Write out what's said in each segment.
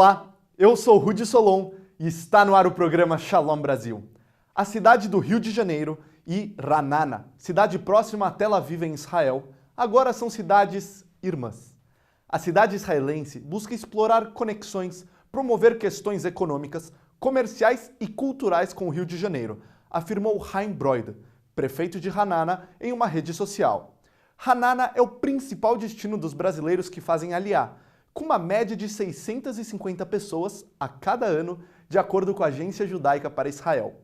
Olá, eu sou Rudy Solon e está no ar o programa Shalom Brasil. A cidade do Rio de Janeiro e Ra'anana, cidade próxima a Tel Aviv em Israel, agora são cidades irmãs. A cidade israelense busca explorar conexões, promover questões econômicas, comerciais e culturais com o Rio de Janeiro, afirmou Haim Broida, prefeito de Ra'anana, em uma rede social. Ra'anana é o principal destino dos brasileiros que fazem Aliyá, com uma média de 650 pessoas a cada ano, de acordo com a Agência Judaica para Israel.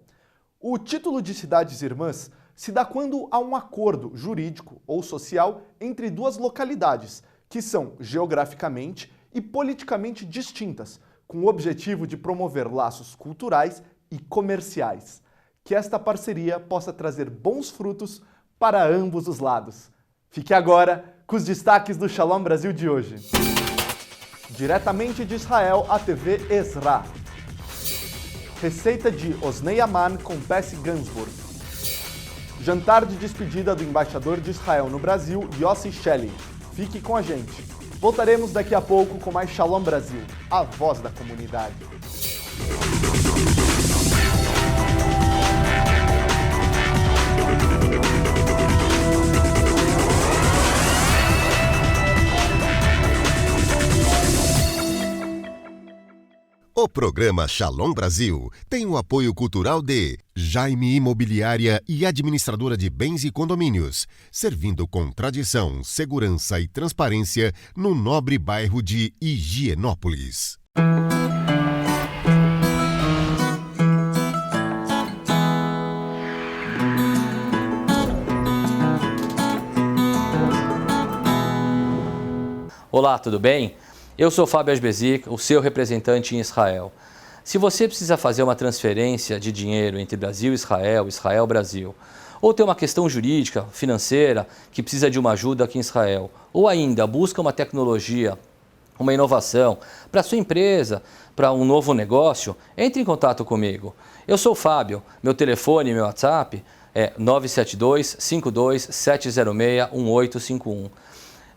O título de cidades irmãs se dá quando há um acordo jurídico ou social entre duas localidades, que são geograficamente e politicamente distintas, com o objetivo de promover laços culturais e comerciais. Que esta parceria possa trazer bons frutos para ambos os lados. Fique agora com os destaques do Shalom Brasil de hoje. Diretamente de Israel, a TV Ezra. Receita de Osnei Aman com Bessie Gansburg. Jantar de despedida do embaixador de Israel no Brasil, Yossi Shelley. Fique com a gente. Voltaremos daqui a pouco com mais Shalom Brasil, a voz da comunidade. O programa Shalom Brasil tem o apoio cultural de Jaime Imobiliária e Administradora de Bens e Condomínios, servindo com tradição, segurança e transparência no nobre bairro de Higienópolis. Olá, tudo bem? Eu sou Fábio Asbezik, o seu representante em Israel. Se você precisa fazer uma transferência de dinheiro entre Brasil e Israel, Israel-Brasil, ou tem uma questão jurídica, financeira, que precisa de uma ajuda aqui em Israel, ou ainda busca uma tecnologia, uma inovação para sua empresa, para um novo negócio, entre em contato comigo. Eu sou o Fábio, meu telefone e meu WhatsApp é 972-52-706-1851.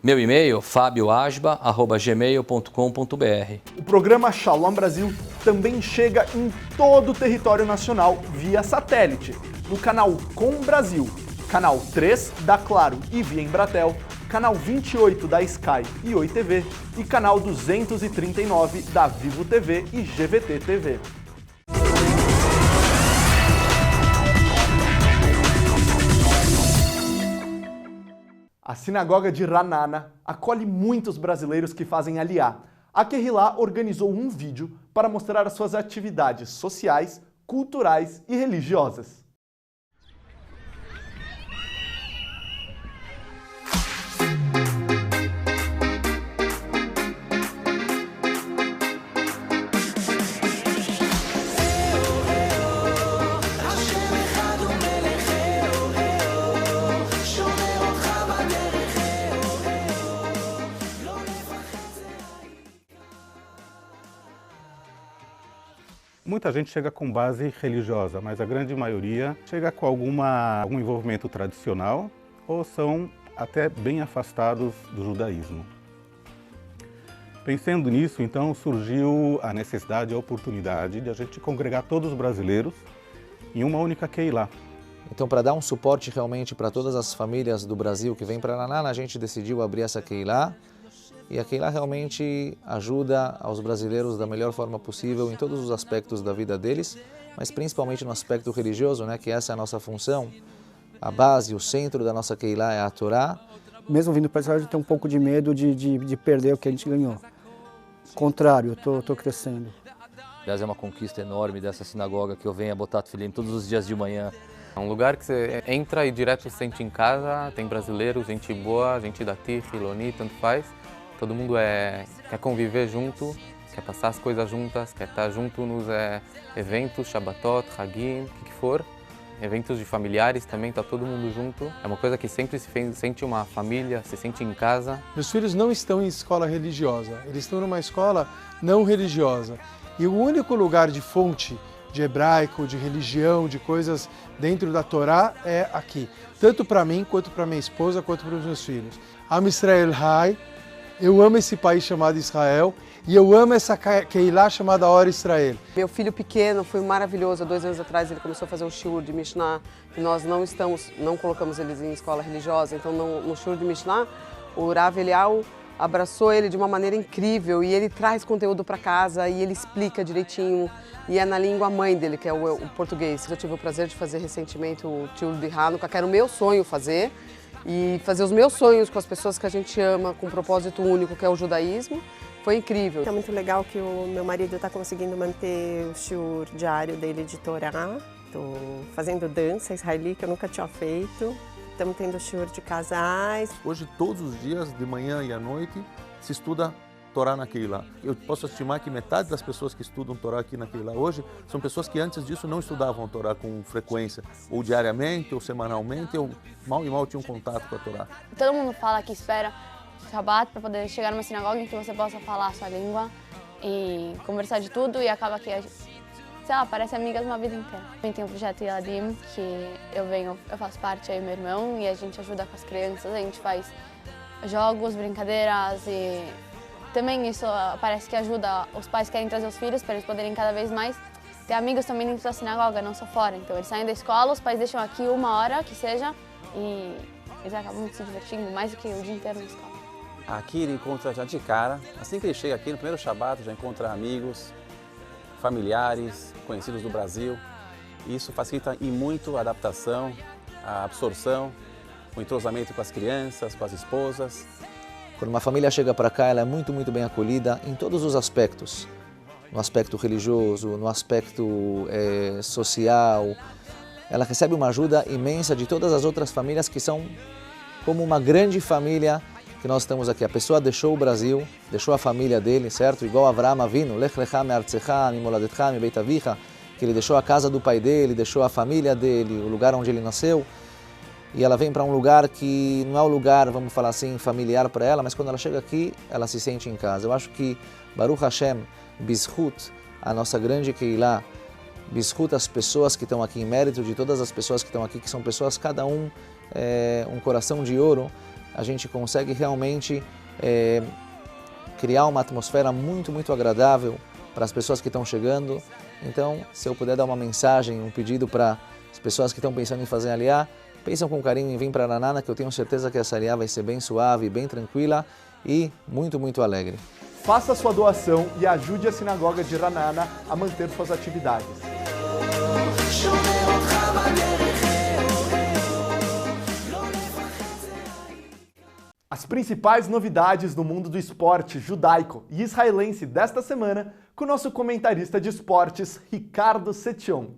Meu e-mail, fabioasba@gmail.com.br. O programa Shalom Brasil também chega em todo o território nacional via satélite, no canal Com Brasil, canal 3 da Claro e via Embratel, canal 28 da Sky e Oi TV e canal 239 da Vivo TV e GVT TV. A sinagoga de Ra'anana acolhe muitos brasileiros que fazem Aliyá. A Kehilá organizou um vídeo para mostrar as suas atividades sociais, culturais e religiosas. Muita gente chega com base religiosa, mas a grande maioria chega com algum envolvimento tradicional ou são até bem afastados do judaísmo. Pensando nisso, então, surgiu a necessidade e a oportunidade de a gente congregar todos os brasileiros em uma única Keilah. Então, para dar um suporte realmente para todas as famílias do Brasil que vêm para Ra'anana, a gente decidiu abrir essa Keilah. E a Keilah realmente ajuda aos brasileiros da melhor forma possível em todos os aspectos da vida deles, mas principalmente no aspecto religioso, que essa é a nossa função. A base, o centro da nossa Keilah é a Torá. Mesmo vindo para Israel, eu tenho um pouco de medo de perder o que a gente ganhou. Contrário, eu estou crescendo. Aliás, é uma conquista enorme dessa sinagoga que eu venho a botar tefilim todos os dias de manhã. É um lugar que você entra e direto se sente em casa, tem brasileiros, gente boa, gente daqui, Hiloni, tanto faz. Todo mundo quer conviver junto, quer passar as coisas juntas, quer estar junto nos eventos, Shabbatot, Hagim, o que for. Eventos de familiares também, está todo mundo junto. É uma coisa que sempre se sente uma família, se sente em casa. Meus filhos não estão em escola religiosa, eles estão numa escola não religiosa. E o único lugar de fonte de hebraico, de religião, de coisas dentro da Torá é aqui. Tanto para mim, quanto para minha esposa, quanto para os meus filhos. Am Israel Hai. Eu amo esse país chamado Israel E eu amo essa Keilah chamada Or Israel. Meu filho pequeno foi maravilhoso. Há 2 anos atrás ele começou a fazer o shiur de Mishnah, e nós não colocamos eles em escola religiosa. Então no shiur de Mishnah, o Rav Eliyahu abraçou ele de uma maneira incrível e ele traz conteúdo para casa e ele explica direitinho. E é na língua mãe dele, que é o português. Eu tive o prazer de fazer recentemente o shiur de Hanukkah, que era o meu sonho fazer. E fazer os meus sonhos com as pessoas que a gente ama, com um propósito único, que é o judaísmo. Foi incrível. É muito legal que o meu marido está conseguindo manter o shiur diário dele de Torá. Estou fazendo dança israeli, que eu nunca tinha feito. Estamos tendo shiur de casais. Hoje, todos os dias, de manhã e à noite, se estuda Torá na Keilah. Eu posso estimar que metade das pessoas que estudam Torá aqui na Keilah hoje são pessoas que antes disso não estudavam Torá com frequência, ou diariamente, ou semanalmente, ou mal e mal tinham contato com a Torá. Todo mundo fala que espera Shabbat para poder chegar numa sinagoga em que você possa falar a sua língua e conversar de tudo, e acaba que a gente, sei lá, parece amigas uma vida inteira. Também tem o projeto Iladim, que eu faço parte aí, meu irmão, e a gente ajuda com as crianças, a gente faz jogos, brincadeiras, e também isso parece que ajuda os pais que querem trazer os filhos para eles poderem cada vez mais ter amigos também dentro da sinagoga, não só fora. Então eles saem da escola, os pais deixam aqui 1 hora, que seja, e eles acabam se divertindo mais do que o dia inteiro na escola. Aqui ele encontra já de cara, assim que ele chega aqui no primeiro Shabbat, já encontra amigos, familiares, conhecidos do Brasil. E isso facilita e muito a adaptação, a absorção, o entrosamento com as crianças, com as esposas. Quando uma família chega para cá, ela é muito bem acolhida em todos os aspectos. No aspecto religioso, no aspecto social. Ela recebe uma ajuda imensa de todas as outras famílias que são como uma grande família que nós estamos aqui. A pessoa deixou o Brasil, deixou a família dele, certo? Igual Avraham Avinu, Lech lecha me'artzecha, mimoladetcha, mebeit avicha, que ele deixou a casa do pai dele, deixou a família dele, o lugar onde ele nasceu. E ela vem para um lugar que não é o lugar, vamos falar assim, familiar para ela, mas quando ela chega aqui, ela se sente em casa. Eu acho que Baruch Hashem, Bizhut, a nossa grande Keilah, Bizhut, as pessoas que estão aqui, em mérito de todas as pessoas que estão aqui, que são pessoas, cada um um coração de ouro, a gente consegue realmente criar uma atmosfera muito agradável para as pessoas que estão chegando. Então, se eu puder dar uma mensagem, um pedido para as pessoas que estão pensando em fazer Aliyah, pensam com carinho em vir para Ranana, que eu tenho certeza que essa Aliyah vai ser bem suave, bem tranquila e muito alegre. Faça sua doação e ajude a Sinagoga de Ranana a manter suas atividades. As principais novidades no mundo do esporte judaico e israelense desta semana com o nosso comentarista de esportes, Ricardo Setion.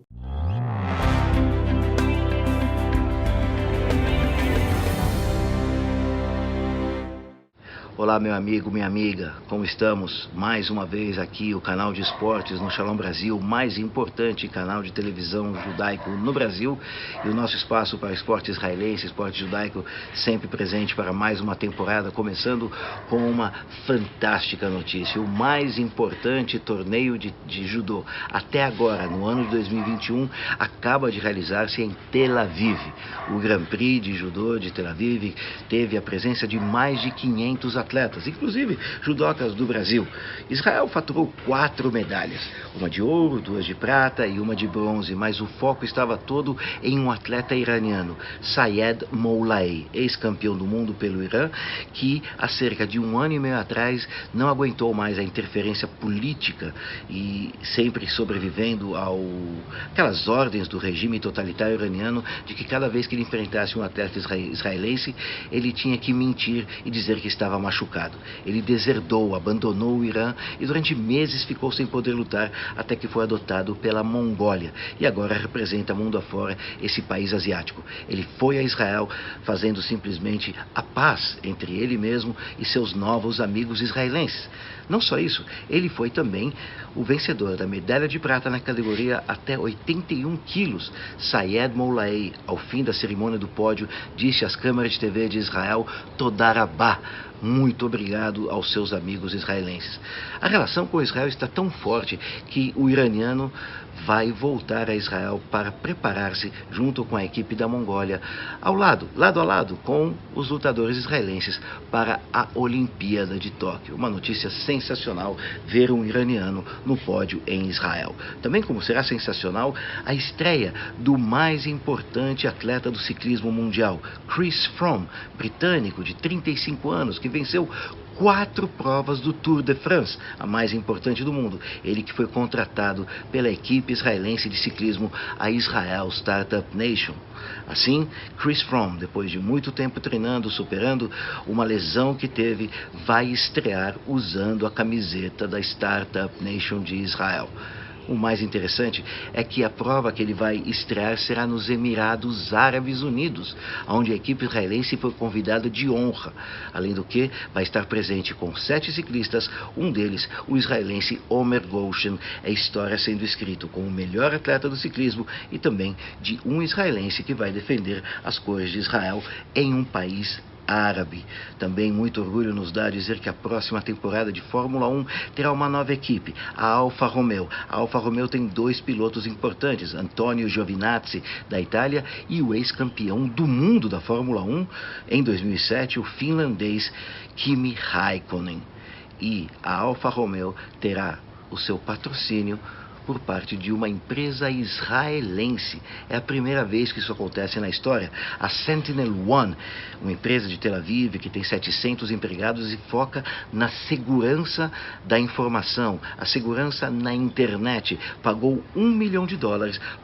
Olá, meu amigo, minha amiga, como estamos? Mais uma vez aqui o canal de esportes no Shalom Brasil, o mais importante canal de televisão judaico no Brasil, e o nosso espaço para esporte israelense, esporte judaico, sempre presente para mais uma temporada, começando com uma fantástica notícia. O mais importante torneio de judô até agora, no ano de 2021, acaba de realizar-se em Tel Aviv. O Grand Prix de judô de Tel Aviv teve a presença de mais de 500 atletas, inclusive judocas do Brasil. Israel faturou 4 medalhas, uma de ouro, 2 de prata e uma de bronze, mas o foco estava todo em um atleta iraniano, Sayed Moulaei, ex-campeão do mundo pelo Irã, que há cerca de 1 ano e meio atrás não aguentou mais a interferência política e sempre sobrevivendo aquelas ordens do regime totalitário iraniano de que cada vez que ele enfrentasse um atleta israelense, ele tinha que mentir e dizer que estava machucado. Ele deserdou, abandonou o Irã e durante meses ficou sem poder lutar até que foi adotado pela Mongólia e agora representa mundo afora esse país asiático. Ele foi a Israel fazendo simplesmente a paz entre ele mesmo e seus novos amigos israelenses. Não só isso, ele foi também o vencedor da medalha de prata na categoria até 81 quilos. Sayed Moulaei, ao fim da cerimônia do pódio, disse às câmeras de TV de Israel, Toda Rabá, muito obrigado aos seus amigos israelenses. A relação com Israel está tão forte que o iraniano vai voltar a Israel para preparar-se junto com a equipe da Mongólia, lado a lado com os lutadores israelenses para a Olimpíada de Tóquio. Uma notícia sensacional ver um iraniano no pódio em Israel. Também como será sensacional a estreia do mais importante atleta do ciclismo mundial, Chris Froome, britânico de 35 anos, que venceu 4 provas do Tour de France, a mais importante do mundo. Ele que foi contratado pela equipe israelense de ciclismo, a Israel Startup Nation. Assim, Chris Froome, depois de muito tempo treinando, superando uma lesão que teve, vai estrear usando a camiseta da Startup Nation de Israel. O mais interessante é que a prova que ele vai estrear será nos Emirados Árabes Unidos, onde a equipe israelense foi convidada de honra. Além do que, vai estar presente com 7 ciclistas, um deles, o israelense Omer Goshen. É história sendo escrito como o melhor atleta do ciclismo e também de um israelense que vai defender as cores de Israel em um país árabe. Também muito orgulho nos dá dizer que a próxima temporada de Fórmula 1 terá uma nova equipe, a Alfa Romeo. A Alfa Romeo tem 2 pilotos importantes, Antonio Giovinazzi, da Itália, e o ex-campeão do mundo da Fórmula 1 em 2007, o finlandês Kimi Räikkönen. E a Alfa Romeo terá o seu patrocínio por parte de uma empresa israelense. É a primeira vez que isso acontece na história. A SentinelOne, uma empresa de Tel Aviv que tem 700 empregados e foca na segurança da informação, a segurança na internet, pagou $1 milhão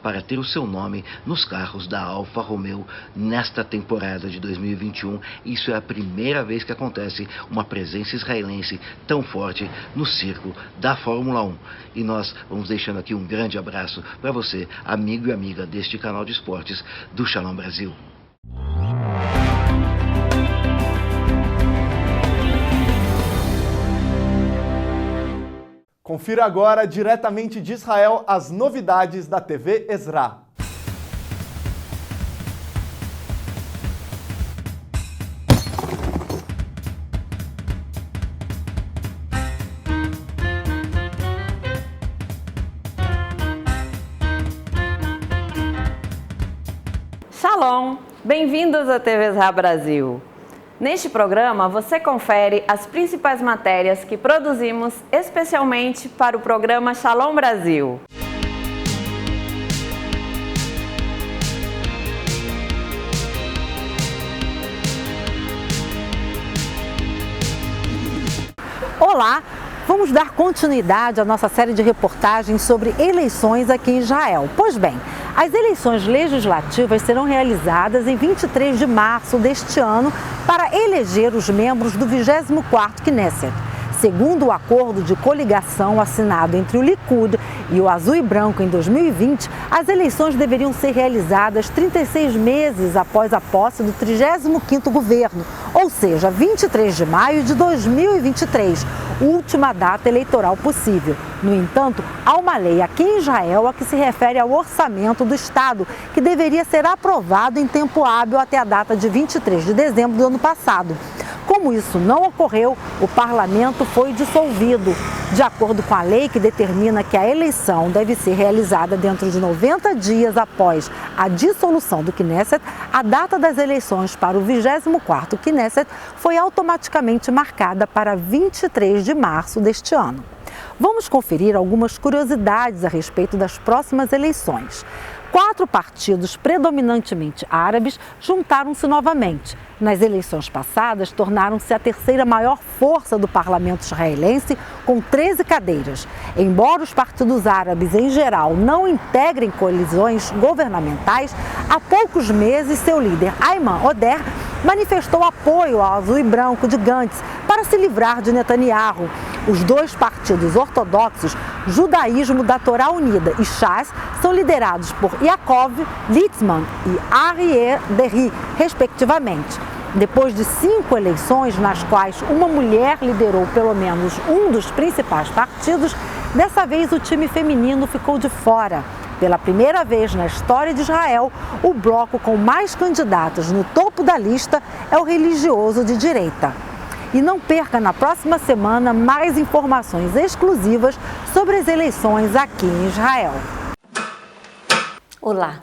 para ter o seu nome nos carros da Alfa Romeo nesta temporada de 2021. Isso é a primeira vez que acontece uma presença israelense tão forte no circo da Fórmula 1. E nós vamos deixando aqui um grande abraço para você, amigo e amiga deste canal de esportes do Shalom Brasil. Confira agora, diretamente de Israel, as novidades da TV Ezra. Shalom! Bem-vindos à TV Ezra Brasil. Neste programa, você confere as principais matérias que produzimos especialmente para o programa Shalom Brasil. Olá! Vamos dar continuidade à nossa série de reportagens sobre eleições aqui em Israel. Pois bem, as eleições legislativas serão realizadas em 23 de março deste ano para eleger os membros do 24º Knesset. Segundo o acordo de coligação assinado entre o Likud e o Azul e Branco em 2020, as eleições deveriam ser realizadas 36 meses após a posse do 35º governo, ou seja, 23 de maio de 2023, última data eleitoral possível. No entanto, há uma lei aqui em Israel a que se refere ao orçamento do Estado, que deveria ser aprovado em tempo hábil até a data de 23 de dezembro do ano passado. Como isso não ocorreu, o parlamento foi dissolvido. De acordo com a lei que determina que a eleição deve ser realizada dentro de 90 dias após a dissolução do Knesset, a data das eleições para o 24º Knesset foi automaticamente marcada para 23 de março deste ano. Vamos conferir algumas curiosidades a respeito das próximas eleições. 4 partidos predominantemente árabes juntaram-se novamente. Nas eleições passadas, tornaram-se a terceira maior força do parlamento israelense, com 13 cadeiras. Embora os partidos árabes, em geral, não integrem coalizões governamentais, há poucos meses seu líder, Ayman Oder, manifestou apoio ao Azul e Branco de Gantz para se livrar de Netanyahu. Os 2 partidos ortodoxos, Judaísmo da Torá Unida e Shas, são liderados por Yaakov Litzman e Aryeh Deri, respectivamente. Depois de 5 eleições nas quais uma mulher liderou pelo menos um dos principais partidos, dessa vez o time feminino ficou de fora. Pela primeira vez na história de Israel, o bloco com mais candidatos no topo da lista é o religioso de direita. E não perca na próxima semana mais informações exclusivas sobre as eleições aqui em Israel. Olá.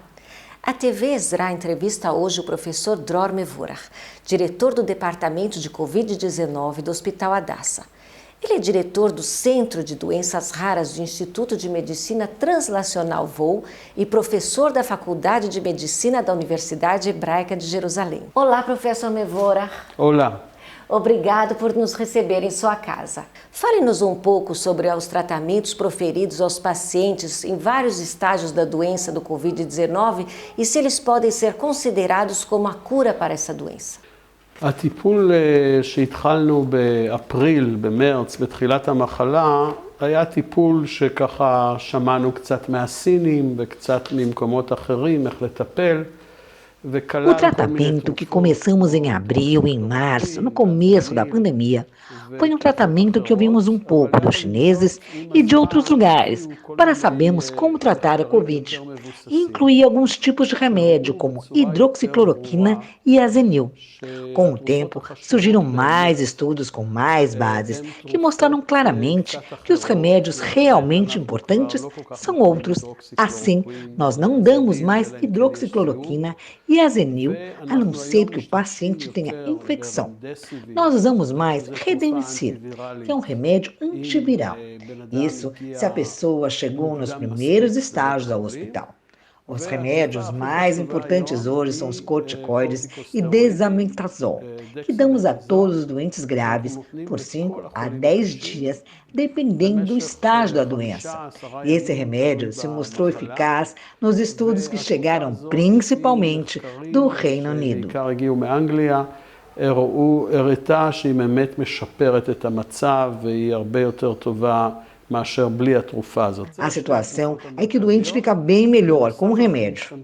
A TV Ezra entrevista hoje o professor Dror Mevorach, diretor do Departamento de Covid-19 do Hospital Hadassah. Ele é diretor do Centro de Doenças Raras do Instituto de Medicina Translacional VOL e professor da Faculdade de Medicina da Universidade Hebraica de Jerusalém. Olá, professor Mevorach. Olá. Obrigado por nos receber em sua casa. Fale-nos um pouco sobre os tratamentos proferidos aos pacientes em vários estágios da doença do Covid-19 e se eles podem ser considerados como a cura para essa doença. הטיפול שהתחלנו באפריל, במרץ, בתחילת המחלה, היה טיפול שככה שמענו קצת מהסינים וקצת ממקומות אחרים איך לטפל. O tratamento que começamos em abril e em março, no começo da pandemia, foi um tratamento que ouvimos um pouco dos chineses e de outros lugares, para sabermos como tratar a Covid. E incluía alguns tipos de remédio, como hidroxicloroquina e azenil. Com o tempo, surgiram mais estudos com mais bases, que mostraram claramente que os remédios realmente importantes são outros. Assim, nós não damos mais hidroxicloroquina e azenil, a não ser que o paciente tenha infecção. Nós usamos mais Redemicir, que é um remédio antiviral. Isso se a pessoa chegou nos primeiros estágios ao hospital. Os remédios mais importantes hoje são os corticoides e desametazol, que damos a todos os doentes graves por 5 a 10 dias, dependendo do estágio da doença. E esse remédio se mostrou eficaz nos estudos que chegaram principalmente do Reino Unido. הראתה שהיא באמת משפרת את המצב והיא הרבה יותר טובה מאשר בלי התרופה הזאת. A situação é que o doente fica bem melhor com o remédio.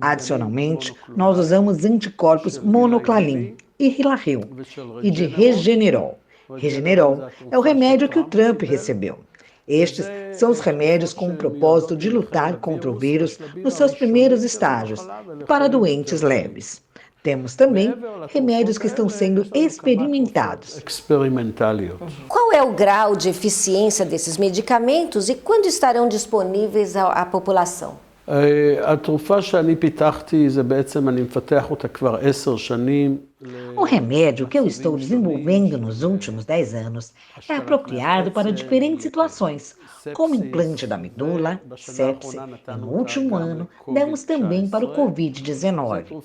Adicionalmente, nós usamos anticorpos monoclalin e Hilaril e de Regenerol. Regenerol é o remédio que o Trump recebeu. Estes são os remédios com o propósito de lutar contra o vírus nos seus primeiros estágios, para doentes leves. Temos também remédios que estão sendo experimentados. Qual é o grau de eficiência desses medicamentos e quando estarão disponíveis à população? התרופה שאני פיתחתי זה בעצם אני מפתח אותה כבר 10 שנים. O remédio que eu estou desenvolvendo nos últimos 10 anos é apropriado para diferentes situações, como implante da medula, sepse, e no último ano demos também para o Covid-19.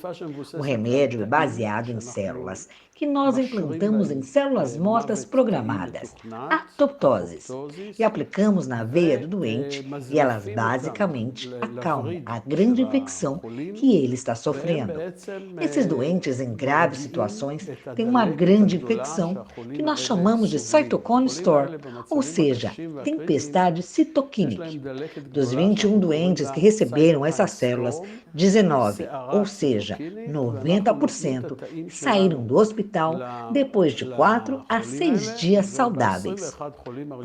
O remédio é baseado em células, que nós implantamos em células mortas programadas, apoptoses, e aplicamos na veia do doente e elas basicamente acalmam a grande infecção que ele está sofrendo. Esses doentes em graves situações têm uma grande infecção que nós chamamos de cytokine storm, ou seja, tempestade citoquínica. Dos 21 doentes que receberam essas células, 19, ou seja, 90%, saíram do hospital depois de 4 a 6 dias saudáveis.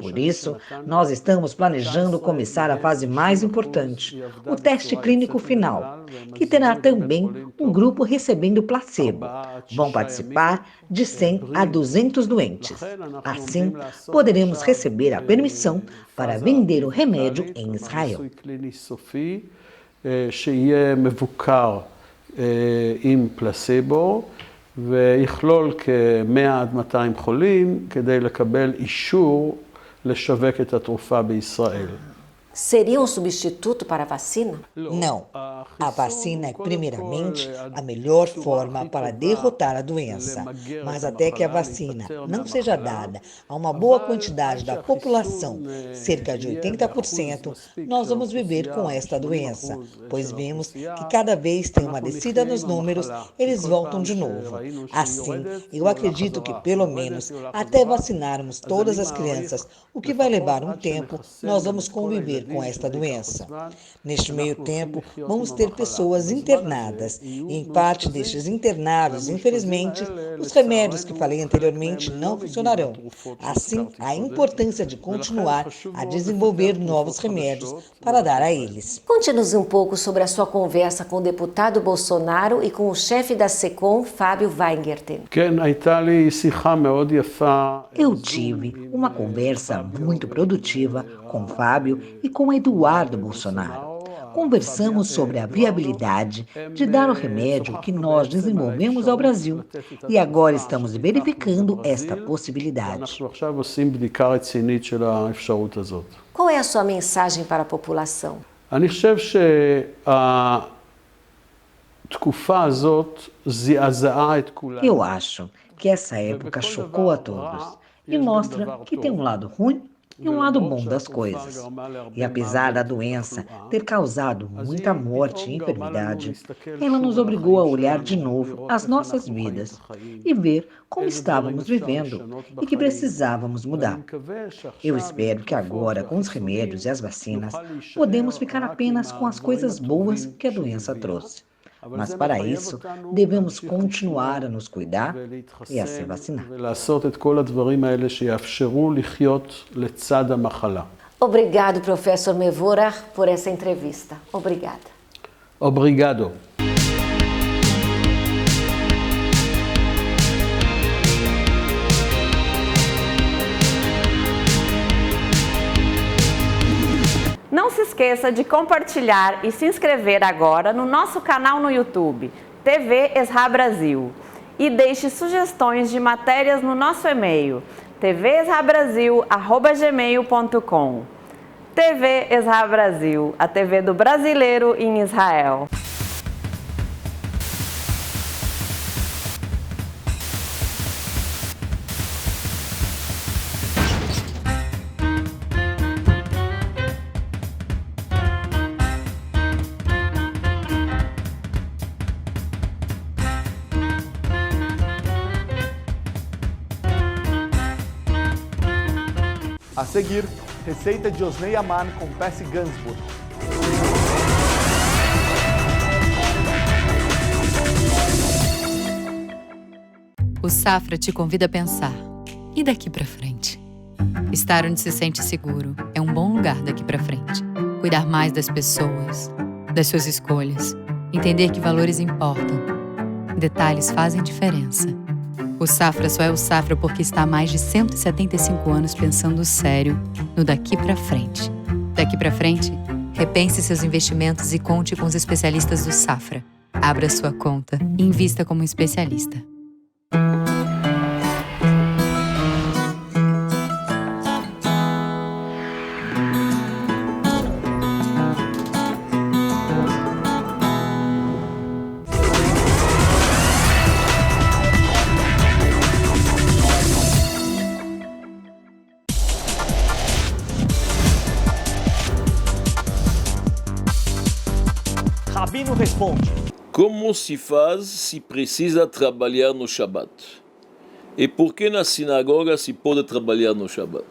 Por isso, nós estamos planejando começar a fase mais importante, o teste clínico final, que terá também um grupo recebendo placebo. Vão participar de 100 a 200 doentes. Assim, poderemos receber a permissão para vender o remédio em Israel. שיהיה מבוקר עם פלסבו ויכלול כ-100 עד 200 חולים כדי לקבל אישור לשווק את התרופה בישראל. Seria um substituto para a vacina? Não. A vacina é, primeiramente, a melhor forma para derrotar a doença. Mas até que a vacina não seja dada a uma boa quantidade da população, cerca de 80%, nós vamos viver com esta doença, pois vemos que cada vez tem uma descida nos números, eles voltam de novo. Assim, eu acredito que, pelo menos, até vacinarmos todas as crianças, o que vai levar um tempo, nós vamos conviver com esta doença. Neste meio tempo, vamos ter pessoas internadas e em parte destes internados, infelizmente, os remédios que falei anteriormente não funcionarão. Assim, a importância de continuar a desenvolver novos remédios para dar a eles. Conte-nos um pouco sobre a sua conversa com o deputado Bolsonaro e com o chefe da SECOM, Fábio Weingarten. Eu tive uma conversa muito produtiva com o Fábio e com Eduardo Bolsonaro. conversamos sobre a viabilidade de dar o remédio que nós desenvolvemos ao Brasil e agora estamos verificando esta possibilidade. Qual é a sua mensagem para a população? Eu acho que essa época chocou a todos e mostra que tem um lado ruim e um lado bom das coisas. E apesar da doença ter causado muita morte e enfermidade, ela nos obrigou a olhar de novo as nossas vidas e ver como estávamos vivendo e que precisávamos mudar. Eu espero que agora, com os remédios e as vacinas, podemos ficar apenas com as coisas boas que a doença trouxe. Mas para isso, devemos continuar a nos cuidar e a se vacinar. Obrigado, professor Mevorach, por essa entrevista. Obrigada. Obrigado. Não se esqueça de compartilhar e se inscrever agora no nosso canal no YouTube, TV Esra Brasil. E deixe sugestões de matérias no nosso e-mail, tvesrabrasil@gmail.com. TV Esra Brasil, a TV do brasileiro em Israel. A seguir, receita de Osnei Aman com Pessi Gansburg. O Safra te convida a pensar. E daqui pra frente? Estar onde se sente seguro é um bom lugar daqui pra frente. Cuidar mais das pessoas, das suas escolhas. Entender que valores importam. Detalhes fazem diferença. O Safra só é o Safra porque está há mais de 175 anos pensando sério no daqui pra frente. Daqui pra frente, repense seus investimentos e conte com os especialistas do Safra. Abra sua conta e invista como um especialista. Rabino responde. Como se faz se precisa trabalhar no Shabat? E por que na sinagoga se pode trabalhar no Shabat?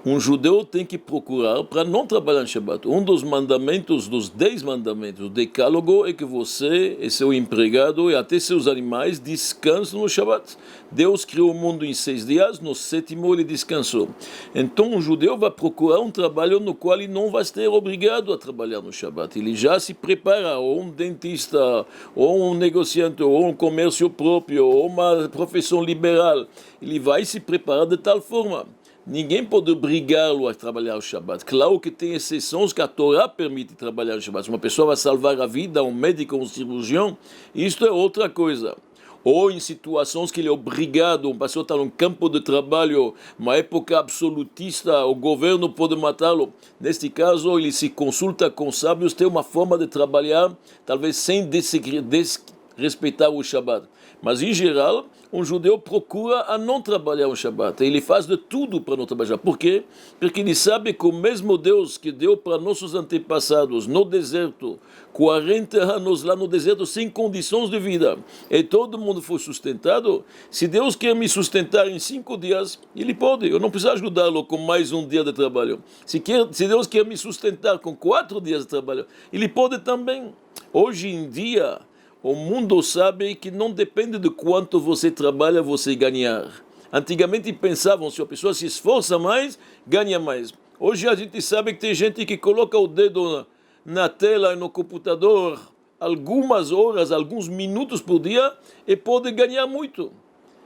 Um judeu tem que procurar para não trabalhar no Shabat. Um dos mandamentos, dos 10 mandamentos, o decálogo, é que você e seu empregado e até seus animais descansam no Shabat. Deus criou o mundo em 6 dias, no 7º ele descansou. Então um judeu vai procurar um trabalho no qual ele não vai ser obrigado a trabalhar no Shabat. Ele já se prepara, ou um dentista, ou um negociante, ou um comércio próprio, ou uma profissão liberal. Ele vai se preparar de tal forma. Ninguém pode obrigá-lo a trabalhar o Shabat. Claro que tem exceções que a Torá permite trabalhar o Shabat. Se uma pessoa vai salvar a vida, um médico, um cirurgião, isto é outra coisa. Ou em situações que ele é obrigado, uma pessoa está num campo de trabalho, uma época absolutista, o governo pode matá-lo. Neste caso, ele se consulta com sábios, tem uma forma de trabalhar, talvez sem desrespeitar o Shabat. Mas, em geral, um judeu procura a não trabalhar o Shabat. Ele faz de tudo para não trabalhar. Por quê? Porque ele sabe que o mesmo Deus que deu para nossos antepassados no deserto, 40 anos lá no deserto, sem condições de vida, e todo mundo foi sustentado, se Deus quer me sustentar em 5 dias, Ele pode. Eu não preciso ajudá-lo com mais um dia de trabalho. Se Deus quer me sustentar com 4 dias de trabalho, Ele pode também. Hoje em dia, o mundo sabe que não depende de quanto você trabalha, você ganhar. Antigamente pensavam, se a pessoa se esforça mais, ganha mais. Hoje a gente sabe que tem gente que coloca o dedo na tela e no computador algumas horas, alguns minutos por dia e pode ganhar muito.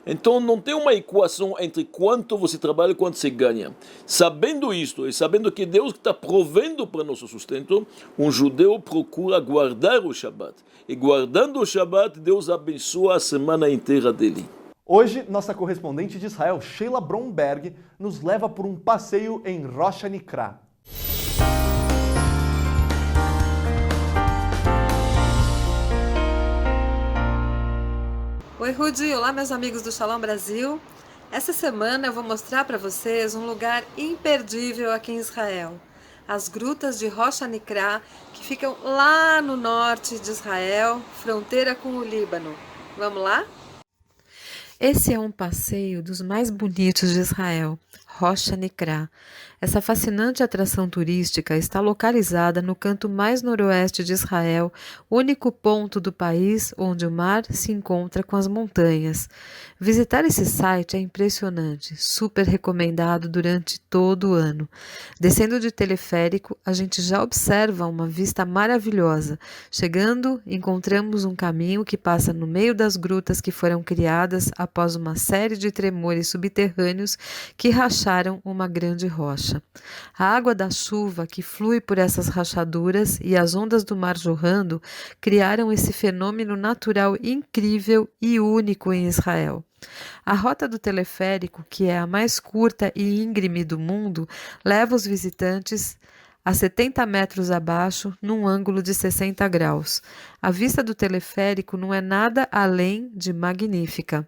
Então não tem uma equação entre quanto você trabalha e quanto você ganha. Sabendo isto e sabendo que Deus está provendo para nosso sustento, um judeu procura guardar o Shabat. E guardando o Shabat, Deus abençoa a semana inteira dele. Hoje, nossa correspondente de Israel, Sheila Bromberg, nos leva por um passeio em Rosh Hanikra. Oi, Rudy! Olá, meus amigos do Shalom Brasil! Essa semana eu vou mostrar para vocês um lugar imperdível aqui em Israel. As grutas de Rosh Hanikra, que ficam lá no norte de Israel, fronteira com o Líbano. Vamos lá? Esse é um passeio dos mais bonitos de Israel, Rosh Hanikra. Essa fascinante atração turística está localizada no canto mais noroeste de Israel, único ponto do país onde o mar se encontra com as montanhas. Visitar esse site é impressionante, super recomendado durante todo o ano. Descendo de teleférico, a gente já observa uma vista maravilhosa. Chegando, encontramos um caminho que passa no meio das grutas que foram criadas após uma série de tremores subterrâneos que racharam uma grande rocha. A água da chuva que flui por essas rachaduras e as ondas do mar jorrando criaram esse fenômeno natural incrível e único em Israel. A rota do teleférico, que é a mais curta e íngreme do mundo, leva os visitantes a 70 metros abaixo, num ângulo de 60 graus. A vista do teleférico não é nada além de magnífica.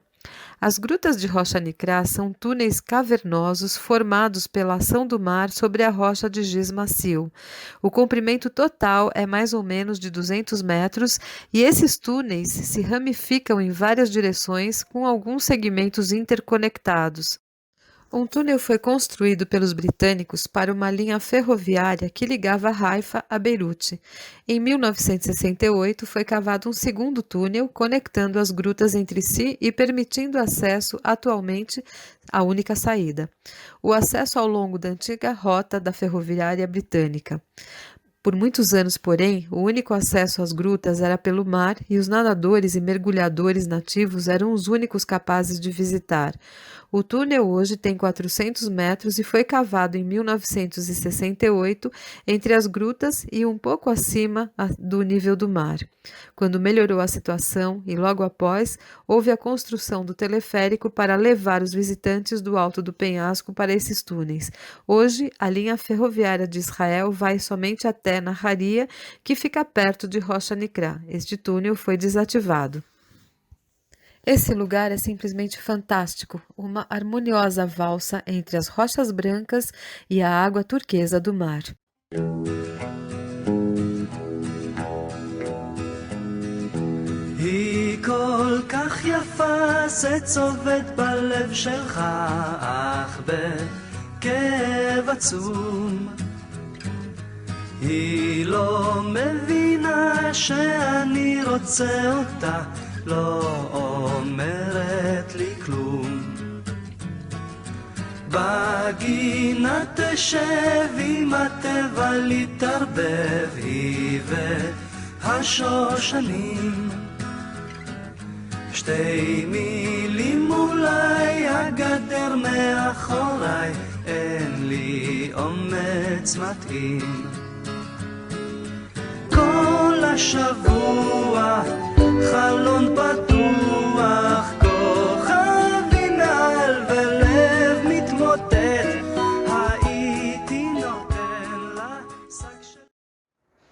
As grutas de Rosh Hanikra são túneis cavernosos formados pela ação do mar sobre a rocha de giz macio. O comprimento total é mais ou menos de 200 metros e esses túneis se ramificam em várias direções com alguns segmentos interconectados. Um túnel foi construído pelos britânicos para uma linha ferroviária que ligava Haifa a Beirute. Em 1968, foi cavado um segundo túnel conectando as grutas entre si e permitindo acesso, atualmente, à única saída. O acesso ao longo da antiga rota da ferroviária britânica. Por muitos anos, porém, o único acesso às grutas era pelo mar e os nadadores e mergulhadores nativos eram os únicos capazes de visitar. O túnel hoje tem 400 metros e foi cavado em 1968 entre as grutas e um pouco acima do nível do mar. Quando melhorou a situação e logo após, houve a construção do teleférico para levar os visitantes do alto do penhasco para esses túneis. Hoje, a linha ferroviária de Israel vai somente até Naharia, que fica perto de Rosh Hanikra. Este túnel foi desativado. Esse lugar é simplesmente fantástico, uma harmoniosa valsa entre as rochas brancas e a água turquesa do mar. היא כל כך יפה, זה צובט בלב שלך, אך בכאב עצום. היא לא מבינה שאני רוצה אותה, לא אומרת לי כלום. בגינה תשב עם הטבע להתערבב, היא והשושנים. שתי מילים אולי, הגדר מאחוריי, אין לי אומץ מתאים. כל השבוע חלון פתוח, כוכבים מעל ולב מתמוטט, הייתי נותן לה שק של...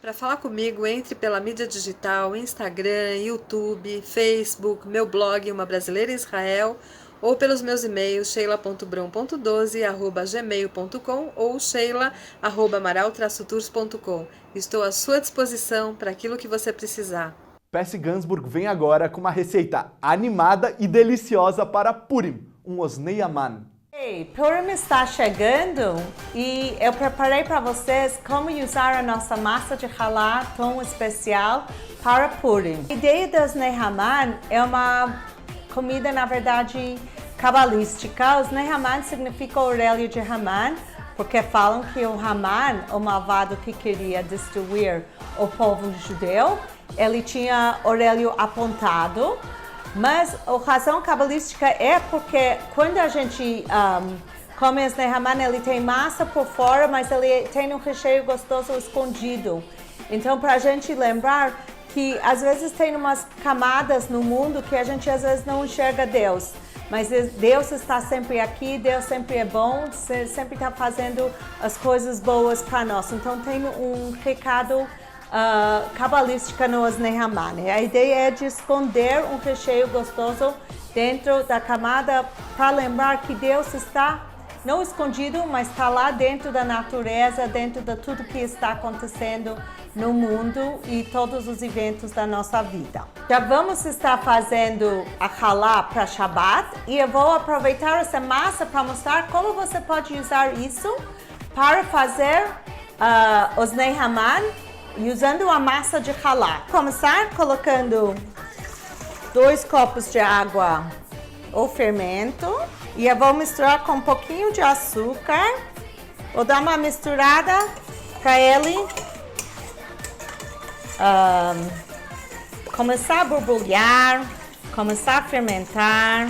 Para falar comigo, entre pela mídia digital, Instagram, YouTube, Facebook, meu blog Uma Brasileira em Israel, ou pelos meus e-mails sheila.brom.12@gmail.com ou sheila@amaral-tours.com. Estou à sua disposição para aquilo que você precisar. Pessi Gansburg vem agora com uma receita animada e deliciosa para Purim, um osnei Aman. Ei, Purim está chegando e eu preparei para vocês como usar a nossa massa de halá tão especial para Purim. A ideia do osnei Haman é uma comida, na verdade, cabalística. Osnei Haman significa orelha de Haman, porque falam que o Haman, o malvado que queria destruir o povo judeu, ele tinha orelha apontado Mas a razão cabalística é porque quando a gente come esse Neihaman, ele tem massa por fora, mas ele tem um recheio gostoso escondido. Então, para a gente lembrar que às vezes tem umas camadas no mundo que a gente às vezes não enxerga Deus. Mas Deus está sempre aqui, Deus sempre é bom, sempre está fazendo as coisas boas para nós. Então tem um recado cabalístico no Neihaman. A ideia é de esconder um recheio gostoso dentro da camada para lembrar que Deus está não escondido, mas está lá dentro da natureza, dentro de tudo que está acontecendo no mundo e todos os eventos da nossa vida. Já vamos estar fazendo a halá para Shabbat e eu vou aproveitar essa massa para mostrar como você pode usar isso para fazer os Neihaman usando a massa de halá. Começar colocando 2 copos de água ou fermento. E eu vou misturar com um pouquinho de açúcar. Vou dar uma misturada para ele começar a borbulhar, começar a fermentar.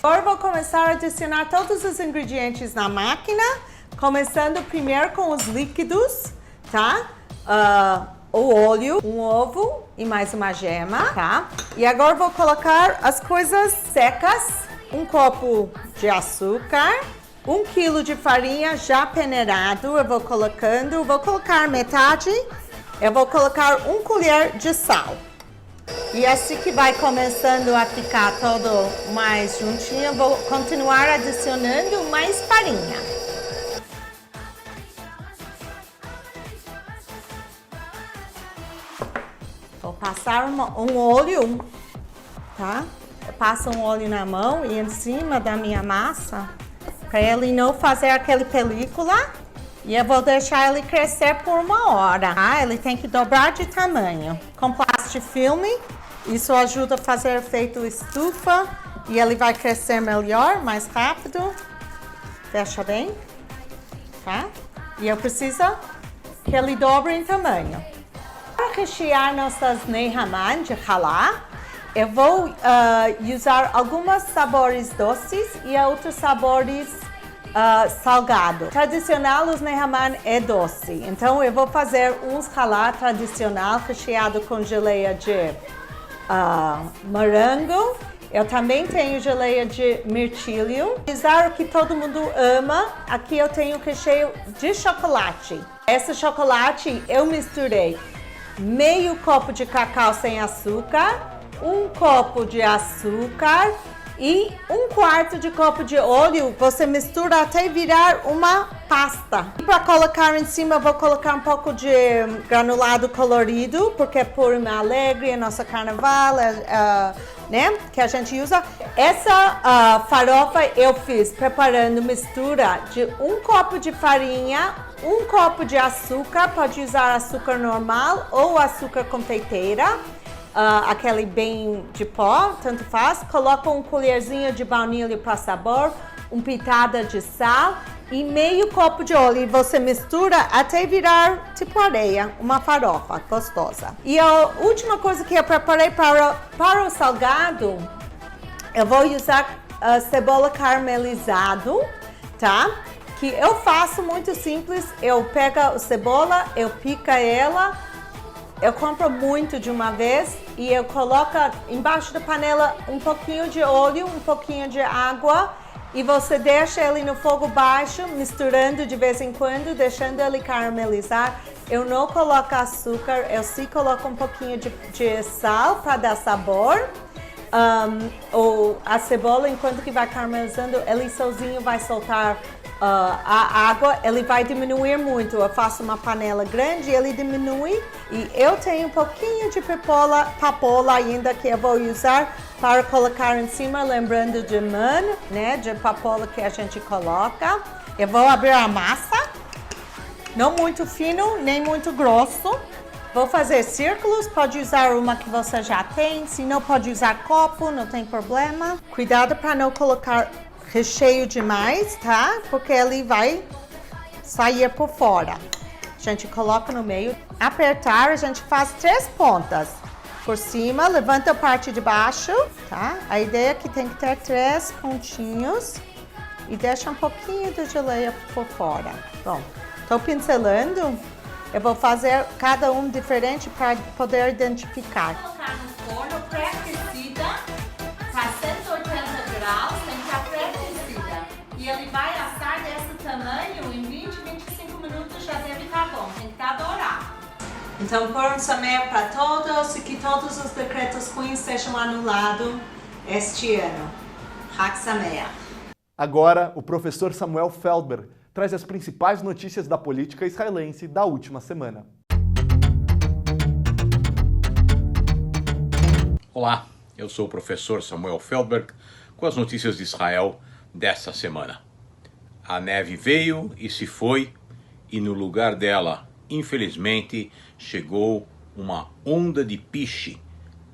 Agora vou começar a adicionar todos os ingredientes na máquina, começando primeiro com os líquidos, tá? O óleo, um ovo e mais uma gema, tá? E agora vou colocar as coisas secas. 1 copo de açúcar, 1 quilo de farinha já peneirado, eu vou colocar metade, eu vou colocar 1 colher de sal. E assim que vai começando a ficar todo mais juntinho, eu vou continuar adicionando mais farinha. Vou passar um óleo, tá? Eu passo um óleo na mão e em cima da minha massa, para ele não fazer aquela película. E eu vou deixar ele crescer por 1 hora. Tá? Ele tem que dobrar de tamanho. Com plastifilme, isso ajuda a fazer efeito estufa e ele vai crescer melhor, mais rápido. Fecha bem, tá? E eu preciso que ele dobre em tamanho. Para rechear nossas Neihaman de halá, eu vou usar alguns sabores doces e outros sabores salgados. Tradicional, os Neihaman é doce. Então, eu vou fazer uns halá tradicional recheado com geleia de morango. Eu também tenho geleia de mirtilo. Usar o que todo mundo ama. Aqui eu tenho recheio de chocolate. Esse chocolate eu misturei meio copo de cacau sem açúcar, 1 copo de açúcar e 1/4 de copo de óleo. Você mistura até virar uma pasta. Para colocar em cima, eu vou colocar um pouco de granulado colorido, porque é Purim Alegre, é nosso carnaval, né, que a gente usa. Essa farofa eu fiz preparando mistura de 1 copo de farinha, 1 copo de açúcar, pode usar açúcar normal ou açúcar confeiteira. Aquele bem de pó, tanto faz. Coloca 1 colherzinho de baunilha para sabor, 1 pitada de sal e meio copo de óleo. E você mistura até virar tipo areia, uma farofa gostosa. E a última coisa que eu preparei para o salgado, eu vou usar cebola caramelizado, tá? Que eu faço muito simples. Eu pego a cebola, eu pico ela. Eu compro muito de uma vez e eu coloco embaixo da panela um pouquinho de óleo, um pouquinho de água e você deixa ele no fogo baixo, misturando de vez em quando, deixando ele caramelizar. Eu não coloco açúcar, eu sim coloco um pouquinho de sal para dar sabor. A cebola, enquanto que vai caramelizando, ele sozinho vai soltar a água, ele vai diminuir muito. Eu faço uma panela grande, ele diminui e eu tenho um pouquinho de papoula ainda que eu vou usar para colocar em cima, lembrando de man, né, de papoula que a gente coloca. Eu vou abrir a massa, não muito fino, nem muito grosso. Vou fazer círculos, pode usar uma que você já tem, se não pode usar copo, não tem problema. Cuidado para não colocar recheio demais, tá? Porque ele vai sair por fora. A gente coloca no meio, apertar, a gente faz 3 pontas. por cima, levanta a parte de baixo, tá? A ideia é que tem que ter 3 pontinhos e deixa um pouquinho de geleia por fora. Bom, tô pincelando, eu vou fazer cada um diferente para poder identificar. Vou colocar no forno pré-aquecida, para 180 graus, tem que estar pré-aquecida. E ele vai assar desse tamanho em 20, 25 minutos já deve estar bom, tem que estar dourado. Então, Purim Sameach para todos e que todos os decretos ruins sejam anulados este ano. Chag Sameach. Agora, o professor Samuel Feldberg traz as principais notícias da política israelense da última semana. Olá, eu sou o professor Samuel Feldberg com as notícias de Israel desta semana. A neve veio e se foi, e no lugar dela, infelizmente, chegou uma onda de piche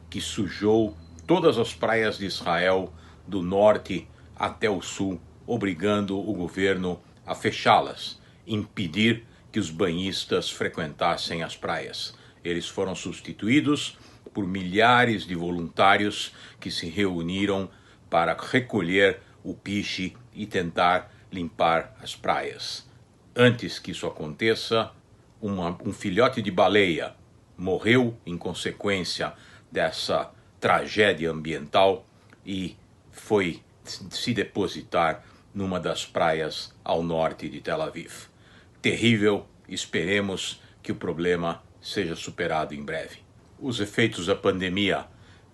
que sujou todas as praias de Israel, do norte até o sul, obrigando o governo a fechá-las, impedir que os banhistas frequentassem as praias. Eles foram substituídos por milhares de voluntários que se reuniram para recolher o piche e tentar limpar as praias. Antes que isso aconteça, um filhote de baleia morreu em consequência dessa tragédia ambiental e foi se depositar numa das praias ao norte de Tel Aviv. Terrível, esperemos que o problema seja superado em breve. Os efeitos da pandemia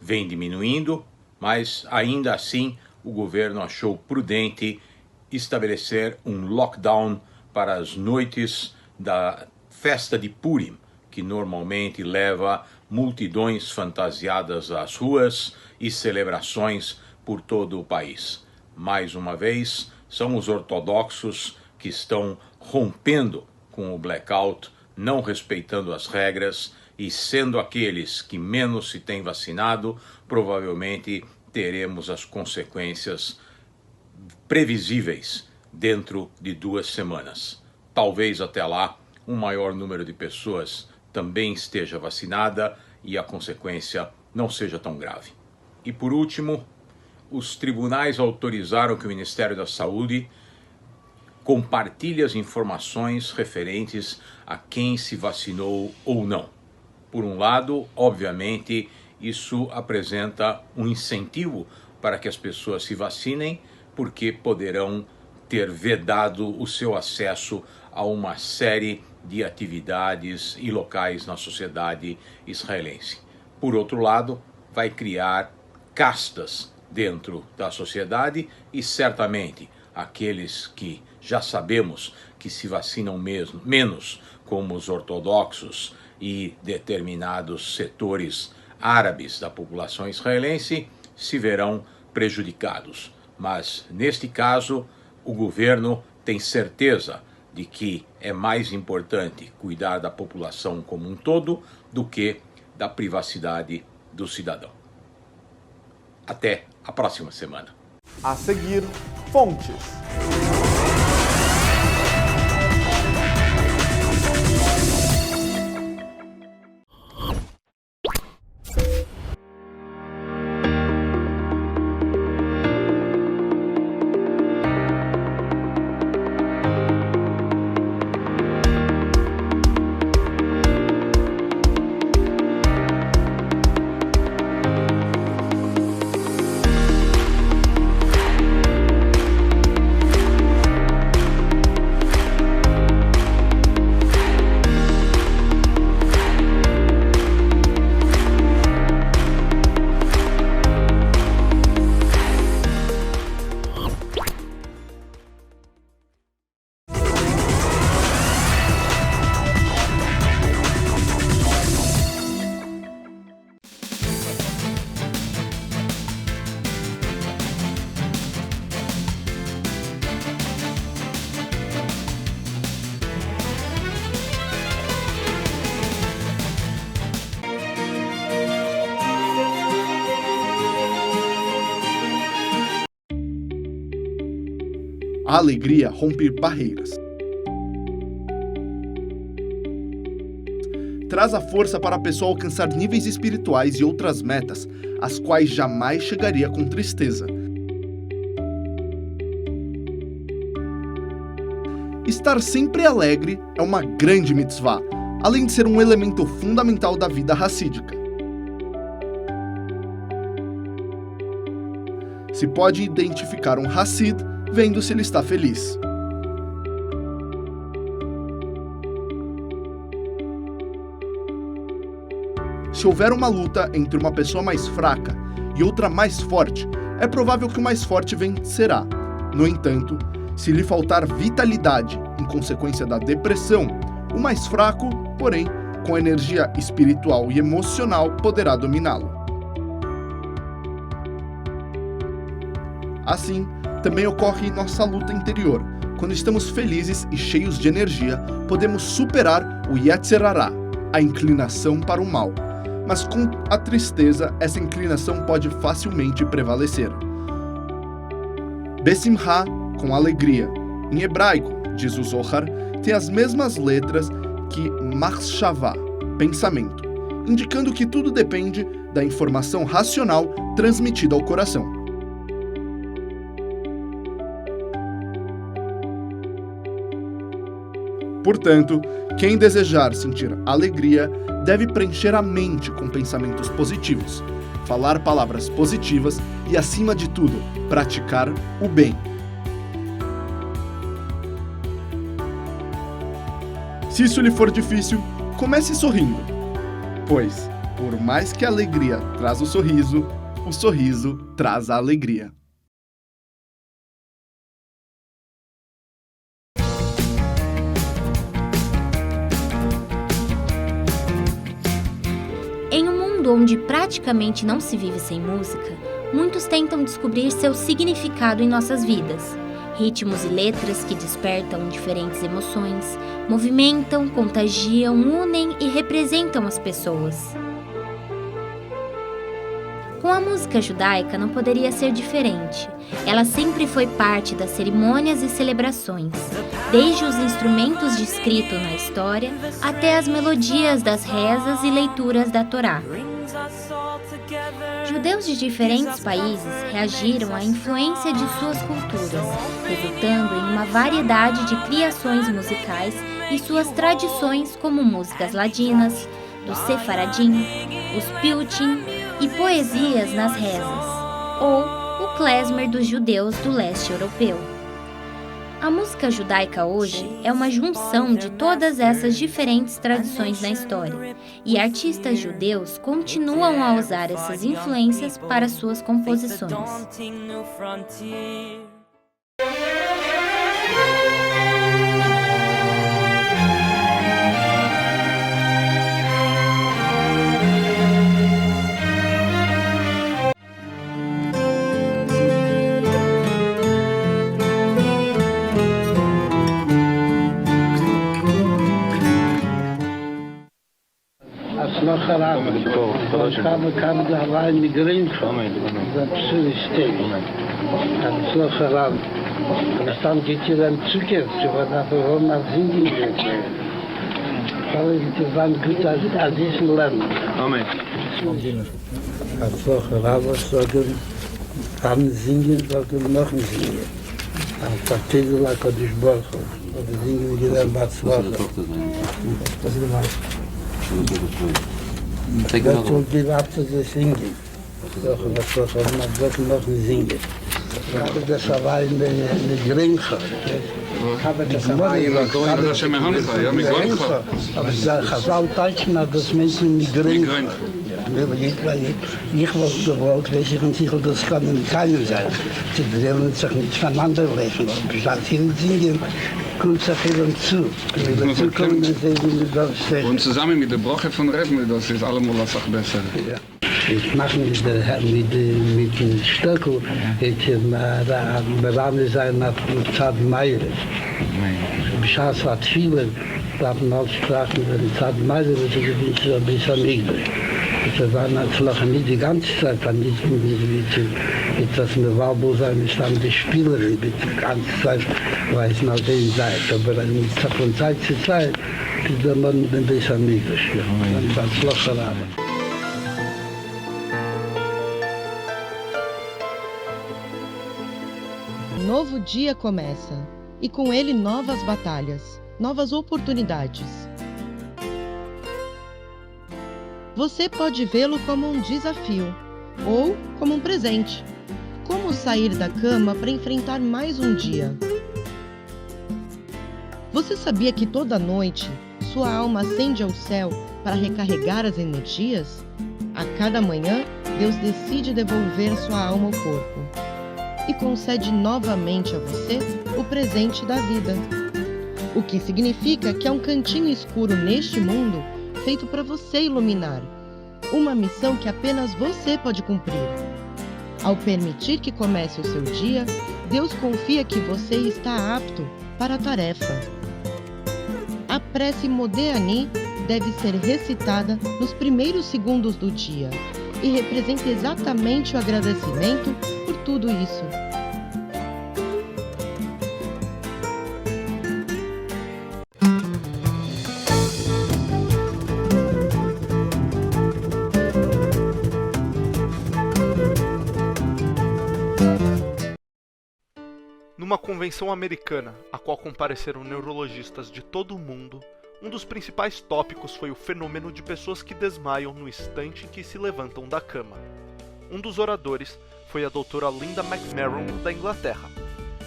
vêm diminuindo, mas ainda assim o governo achou prudente estabelecer um lockdown para as noites da festa de Purim, que normalmente leva multidões fantasiadas às ruas e celebrações por todo o país. Mais uma vez, são os ortodoxos que estão rompendo com o blackout, não respeitando as regras e sendo aqueles que menos se têm vacinado, provavelmente teremos as consequências previsíveis dentro de 2 semanas. Talvez até lá um maior número de pessoas também esteja vacinada e a consequência não seja tão grave. E por último, os tribunais autorizaram que o Ministério da Saúde compartilhe as informações referentes a quem se vacinou ou não. Por um lado, obviamente, isso apresenta um incentivo para que as pessoas se vacinem, porque poderão ter vedado o seu acesso a uma série de atividades e locais na sociedade israelense. Por outro lado, vai criar castas dentro da sociedade e certamente aqueles que já sabemos que se vacinam menos, como os ortodoxos e determinados setores árabes da população israelense, se verão prejudicados. Mas, neste caso, o governo tem certeza de que é mais importante cuidar da população como um todo do que da privacidade do cidadão. Até a próxima semana. A seguir, fontes. A alegria romper barreiras. traz a força para a pessoa alcançar níveis espirituais e outras metas, às quais jamais chegaria com tristeza. Estar sempre alegre é uma grande mitzvah, além de ser um elemento fundamental da vida hassídica. Se pode identificar um Hassid vendo se ele está feliz. Se houver uma luta entre uma pessoa mais fraca e outra mais forte, é provável que o mais forte vencerá. No entanto, se lhe faltar vitalidade em consequência da depressão, o mais fraco, porém, com energia espiritual e emocional, poderá dominá-lo. Assim, também ocorre nossa luta interior. Quando estamos felizes e cheios de energia, podemos superar o Yetzer Hara, a inclinação para o mal. Mas com a tristeza, essa inclinação pode facilmente prevalecer. Besimha, com alegria. Em hebraico, diz o Zohar, tem as mesmas letras que Machshavá, pensamento, indicando que tudo depende da informação racional transmitida ao coração. Portanto, quem desejar sentir alegria deve preencher a mente com pensamentos positivos, falar palavras positivas e, acima de tudo, praticar o bem. Se isso lhe for difícil, comece sorrindo, pois, por mais que a alegria traz o sorriso traz a alegria. Em um mundo onde praticamente não se vive sem música, muitos tentam descobrir seu significado em nossas vidas. Ritmos e letras que despertam diferentes emoções, movimentam, contagiam, unem e representam as pessoas. Com a música judaica não poderia ser diferente. Ela sempre foi parte das cerimônias e celebrações, desde os instrumentos de escrito na história até as melodias das rezas e leituras da Torá. Judeus de diferentes países reagiram à influência de suas culturas, resultando em uma variedade de criações musicais e suas tradições, como músicas ladinas, dos Sefaradim, os Piltim e poesias nas rezas, ou o klezmer dos judeus do leste europeu. A música judaica hoje é uma junção de todas essas diferentes tradições na história, e artistas judeus continuam a usar essas influências para suas composições. לא חלב, כמה allein מגרים זה פשוט שטייק. אז לא חלב. dann geht hier dann Zucker, so was dafür mal singen wird. Weil die waren gut als diesen Land. Amen. Also חלב sagen, haben singen, sagen noch nicht singen. Am Partikel la Kodesh Baruch Hu. Und singen wir dann Batzlach. Was ist das? Dat wil die laten ze zingen. Dat wil nog niet zingen. Dat is al in de grenzen. Maar dat gaat altijd naar de mensen in de grenzen. Ich was gewollt, weiß ich sicher, das kann keiner sein. Sie wollen sich nicht voneinander lesen. Ich sage, sie singen, kommt sich eben zu. Und zusammen mit der Brache von Reben, das ist allemal eine Sache besser. Ja. Ich mache mit dem Stöckel, wir haben sein nach Zad Meire. Ich habe zwar viele, wir haben auch Sprachen, Zad Meire, das ist ein bisschen niedrig. Das war natürlich nicht die ganze Zeit, dann nicht mit das Warburg sein, ich stand die Spielerin, die ganze Zeit, weil es nach dem Zeit, aber von Zeit zu Zeit תזדמן בין די סמיגה, בהצלחה רבה. Novo dia começa, e com ele novas batalhas, novas oportunidades. Você pode vê-lo como um desafio, ou como um presente. Como sair da cama para enfrentar mais um dia? Você sabia que toda noite sua alma ascende ao céu para recarregar as energias? A cada manhã, Deus decide devolver sua alma ao corpo e concede novamente a você o presente da vida. O que significa que há um cantinho escuro neste mundo feito para você iluminar. Uma missão que apenas você pode cumprir. Ao permitir que comece o seu dia, Deus confia que você está apto para a tarefa. A prece Modeh Ani deve ser recitada nos primeiros segundos do dia e representa exatamente o agradecimento por tudo isso. Numa convenção americana, a qual compareceram neurologistas de todo o mundo, um dos principais tópicos foi o fenômeno de pessoas que desmaiam no instante em que se levantam da cama. Um dos oradores foi a doutora Linda McMahon, da Inglaterra.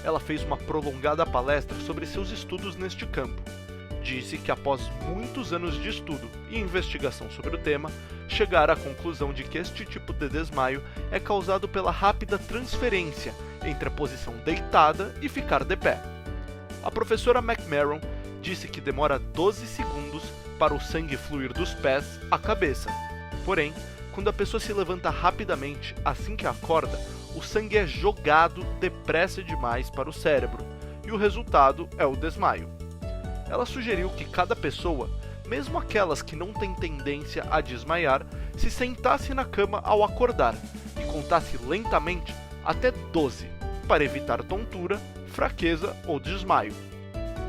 Ela fez uma prolongada palestra sobre seus estudos neste campo. Disse que após muitos anos de estudo e investigação sobre o tema, chegara à conclusão de que este tipo de desmaio é causado pela rápida transferência entre a posição deitada e ficar de pé. A professora McMahon disse que demora 12 segundos para o sangue fluir dos pés à cabeça. Porém, quando a pessoa se levanta rapidamente assim que acorda, o sangue é jogado depressa demais para o cérebro, e o resultado é o desmaio. Ela sugeriu que cada pessoa, mesmo aquelas que não têm tendência a desmaiar, se sentasse na cama ao acordar e contasse lentamente até 12, para evitar tontura, fraqueza ou desmaio.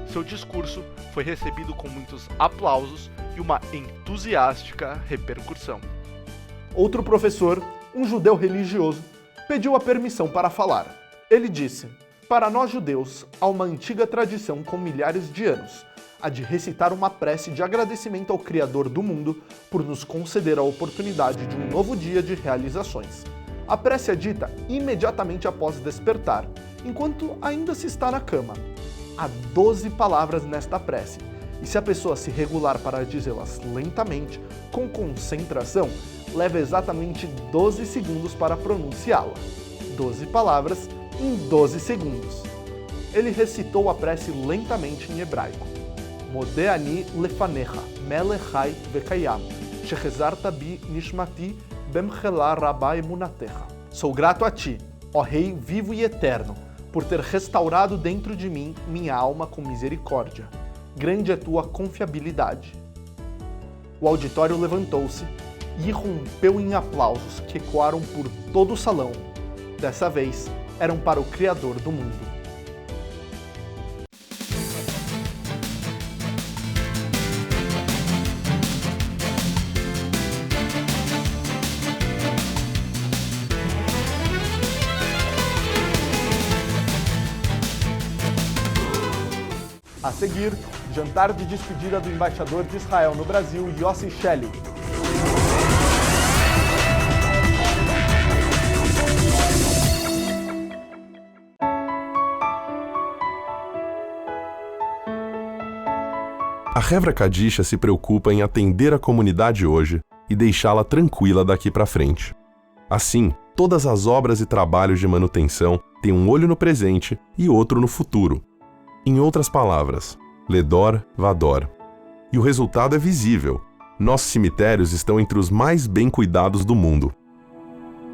Seu discurso foi recebido com muitos aplausos e uma entusiástica repercussão. Outro professor, um judeu religioso, pediu a permissão para falar. Ele disse: "Para nós judeus, há uma antiga tradição com milhares de anos, a de recitar uma prece de agradecimento ao Criador do mundo por nos conceder a oportunidade de um novo dia de realizações. A prece é dita imediatamente após despertar, enquanto ainda se está na cama. Há 12 palavras nesta prece, e se a pessoa se regular para dizê-las lentamente, com concentração, leva exatamente 12 segundos para pronunciá-la. 12 palavras em 12 segundos." Ele recitou a prece lentamente em hebraico. Modeh Ani lefanecha, melech chai vekayam, shechezarta bi nishmati bemchela rabba emunatecha. Sou grato a ti, ó Rei vivo e eterno, por ter restaurado dentro de mim minha alma com misericórdia. Grande é tua confiabilidade. O auditório levantou-se e irrompeu em aplausos que ecoaram por todo o salão. Dessa vez, eram para o Criador do mundo. A seguir, jantar de despedida do embaixador de Israel no Brasil, Yossi Shelley. A Hevra Kadisha se preocupa em atender a comunidade hoje e deixá-la tranquila daqui para frente. Assim, todas as obras e trabalhos de manutenção têm um olho no presente e outro no futuro. Em outras palavras, Ledor Vador. E o resultado é visível. Nossos cemitérios estão entre os mais bem cuidados do mundo.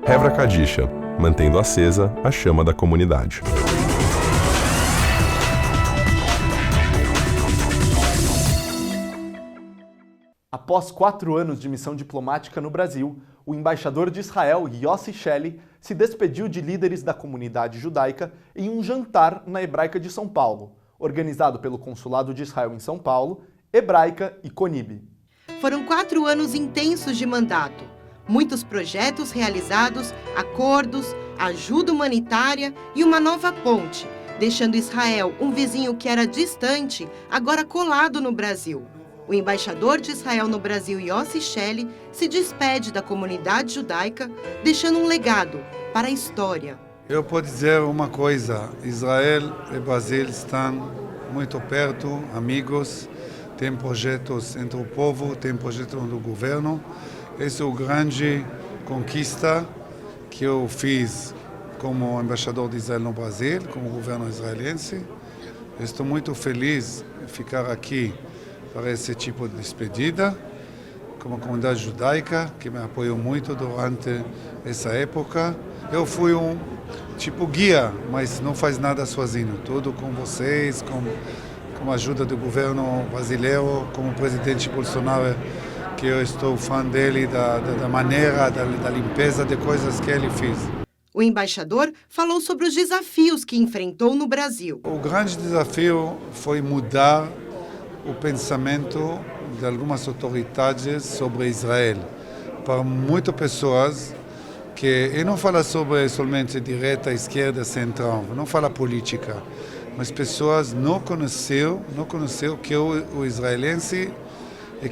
Hevra Kadisha, mantendo acesa a chama da comunidade. Após 4 anos de missão diplomática no Brasil, o embaixador de Israel, Yossi Shelley, se despediu de líderes da comunidade judaica em um jantar na Hebraica de São Paulo, organizado pelo Consulado de Israel em São Paulo Hebraica e CONIB. Foram 4 anos intensos de mandato. Muitos projetos realizados, acordos, ajuda humanitária e uma nova ponte, deixando Israel, um vizinho que era distante, agora colado no Brasil. O embaixador de Israel no Brasil, Yossi Shelley, se despede da comunidade judaica, deixando um legado para a história. Eu posso dizer uma coisa, Israel e Brasil estão muito perto, amigos, tem projetos entre o povo, tem projetos do governo. Essa é a grande conquista que eu fiz como embaixador de Israel no Brasil, como governo israelense. Estou muito feliz de ficar aqui para esse tipo de despedida, como comunidade judaica, que me apoiou muito durante essa época. Eu fui um tipo guia, mas não faz nada sozinho, tudo com vocês, com a ajuda do governo brasileiro, como o presidente Bolsonaro, que eu estou fã dele, da maneira, da limpeza de coisas que ele fez. O embaixador falou sobre os desafios que enfrentou no Brasil. O grande desafio foi mudar o pensamento de algumas autoridades sobre Israel. Para muitas pessoas, que eu não falo sobre somente direita, esquerda, central, não falo política, mas pessoas não conheceram que o israelense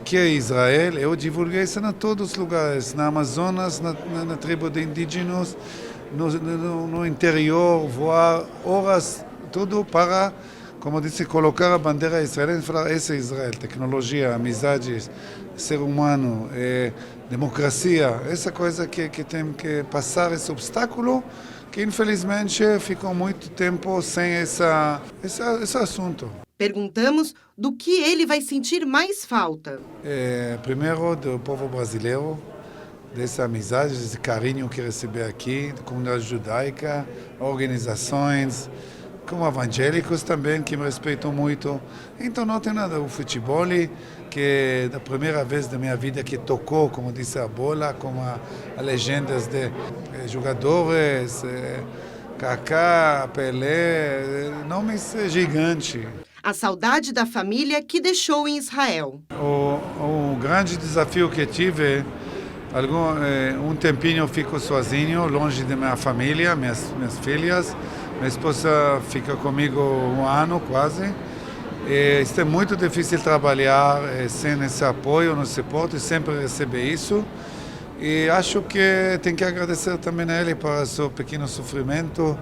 que é Israel. Eu divulguei isso em todos os lugares, na Amazonas, na tribo de indígenas, no interior, voar horas, tudo para, como disse, colocar a bandeira israelense e falar, esse é Israel, tecnologia, amizades, ser humano, democracia, essa coisa que tem que passar, esse obstáculo, que infelizmente ficou muito tempo sem esse assunto. Perguntamos do que ele vai sentir mais falta. Primeiro, do povo brasileiro, dessa amizade, desse carinho que recebi aqui, da comunidade judaica, organizações, como evangélicos também, que me respeitam muito. Então não tem nada, o futebol, que da primeira vez da minha vida que tocou, como disse a bola, com as legendas de jogadores, Kaká, Pelé, nomes gigantes. A saudade da família que deixou em Israel. O grande desafio que tive, um tempinho eu fico sozinho, longe da minha família, minhas filhas. Minha esposa fica comigo 1 ano quase. É muito difícil trabalhar sem esse apoio, no suporte, sempre receber isso. E acho que tem que agradecer também a ele para o seu pequeno sofrimento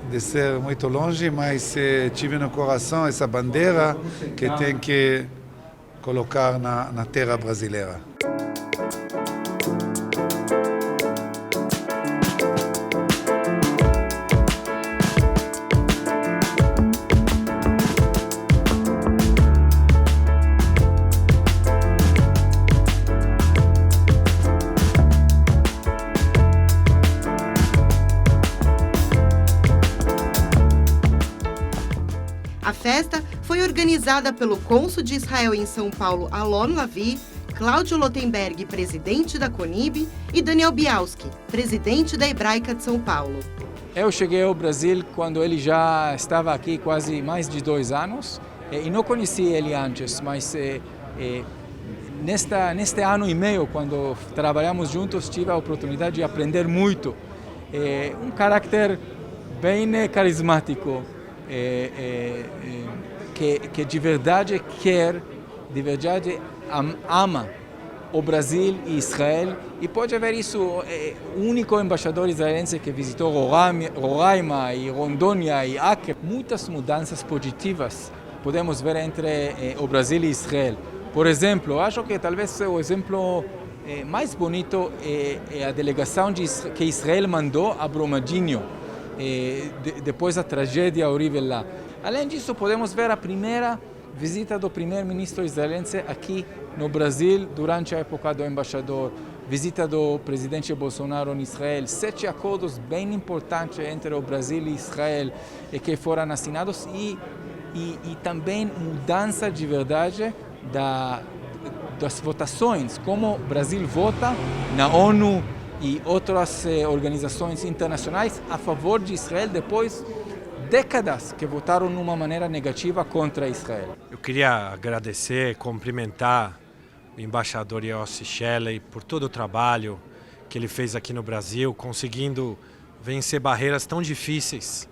de ser muito longe, mas tive no coração essa bandeira que tem que colocar na terra brasileira. A festa foi organizada pelo cônsul de Israel em São Paulo, Alon Lavi, Cláudio Lotenberg, presidente da CONIB, e Daniel Bialski, presidente da Hebraica de São Paulo. Eu cheguei ao Brasil quando ele já estava aqui quase mais de 2 anos e não conheci ele antes, mas neste ano e meio, quando trabalhamos juntos, tive a oportunidade de aprender muito. Um caráter bem carismático, que de verdade ama o Brasil e Israel, e pode haver isso, o único embaixador israelense que visitou Roraima e Rondônia e Acre. Muitas mudanças positivas podemos ver entre o Brasil e Israel. Por exemplo, acho que talvez o exemplo mais bonito é a delegação que Israel mandou a Brumadinho, depois da tragédia horrível lá. Além disso, podemos ver a primeira visita do primeiro-ministro israelense aqui no Brasil durante a época do embaixador, visita do presidente Bolsonaro em Israel, 7 acordos bem importantes entre o Brasil e Israel que foram assinados e também mudança de verdade das votações, como o Brasil vota na ONU e outras organizações internacionais a favor de Israel depois décadas que votaram de uma maneira negativa contra Israel. Eu queria agradecer, cumprimentar o embaixador Yossi Shelley por todo o trabalho que ele fez aqui no Brasil, conseguindo vencer barreiras tão difíceis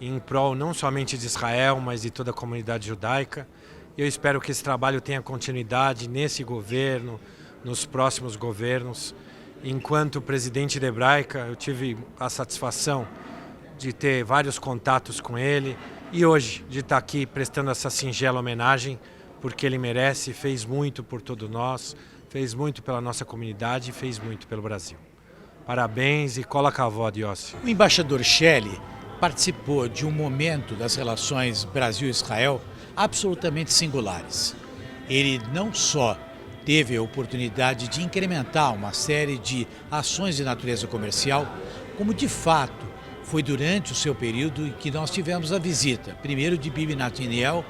em prol não somente de Israel, mas de toda a comunidade judaica. Eu espero que esse trabalho tenha continuidade nesse governo, nos próximos governos. Enquanto presidente da Hebraica, eu tive a satisfação de ter vários contatos com ele e hoje de estar aqui prestando essa singela homenagem, porque ele merece, fez muito por todos nós, fez muito pela nossa comunidade e fez muito pelo Brasil. Parabéns e cola kavod, Yossi. O embaixador Shelley participou de um momento das relações Brasil-Israel absolutamente singulares. Ele não só teve a oportunidade de incrementar uma série de ações de natureza comercial, como de fato foi durante o seu período em que nós tivemos a visita, primeiro de Bibi Netanyahu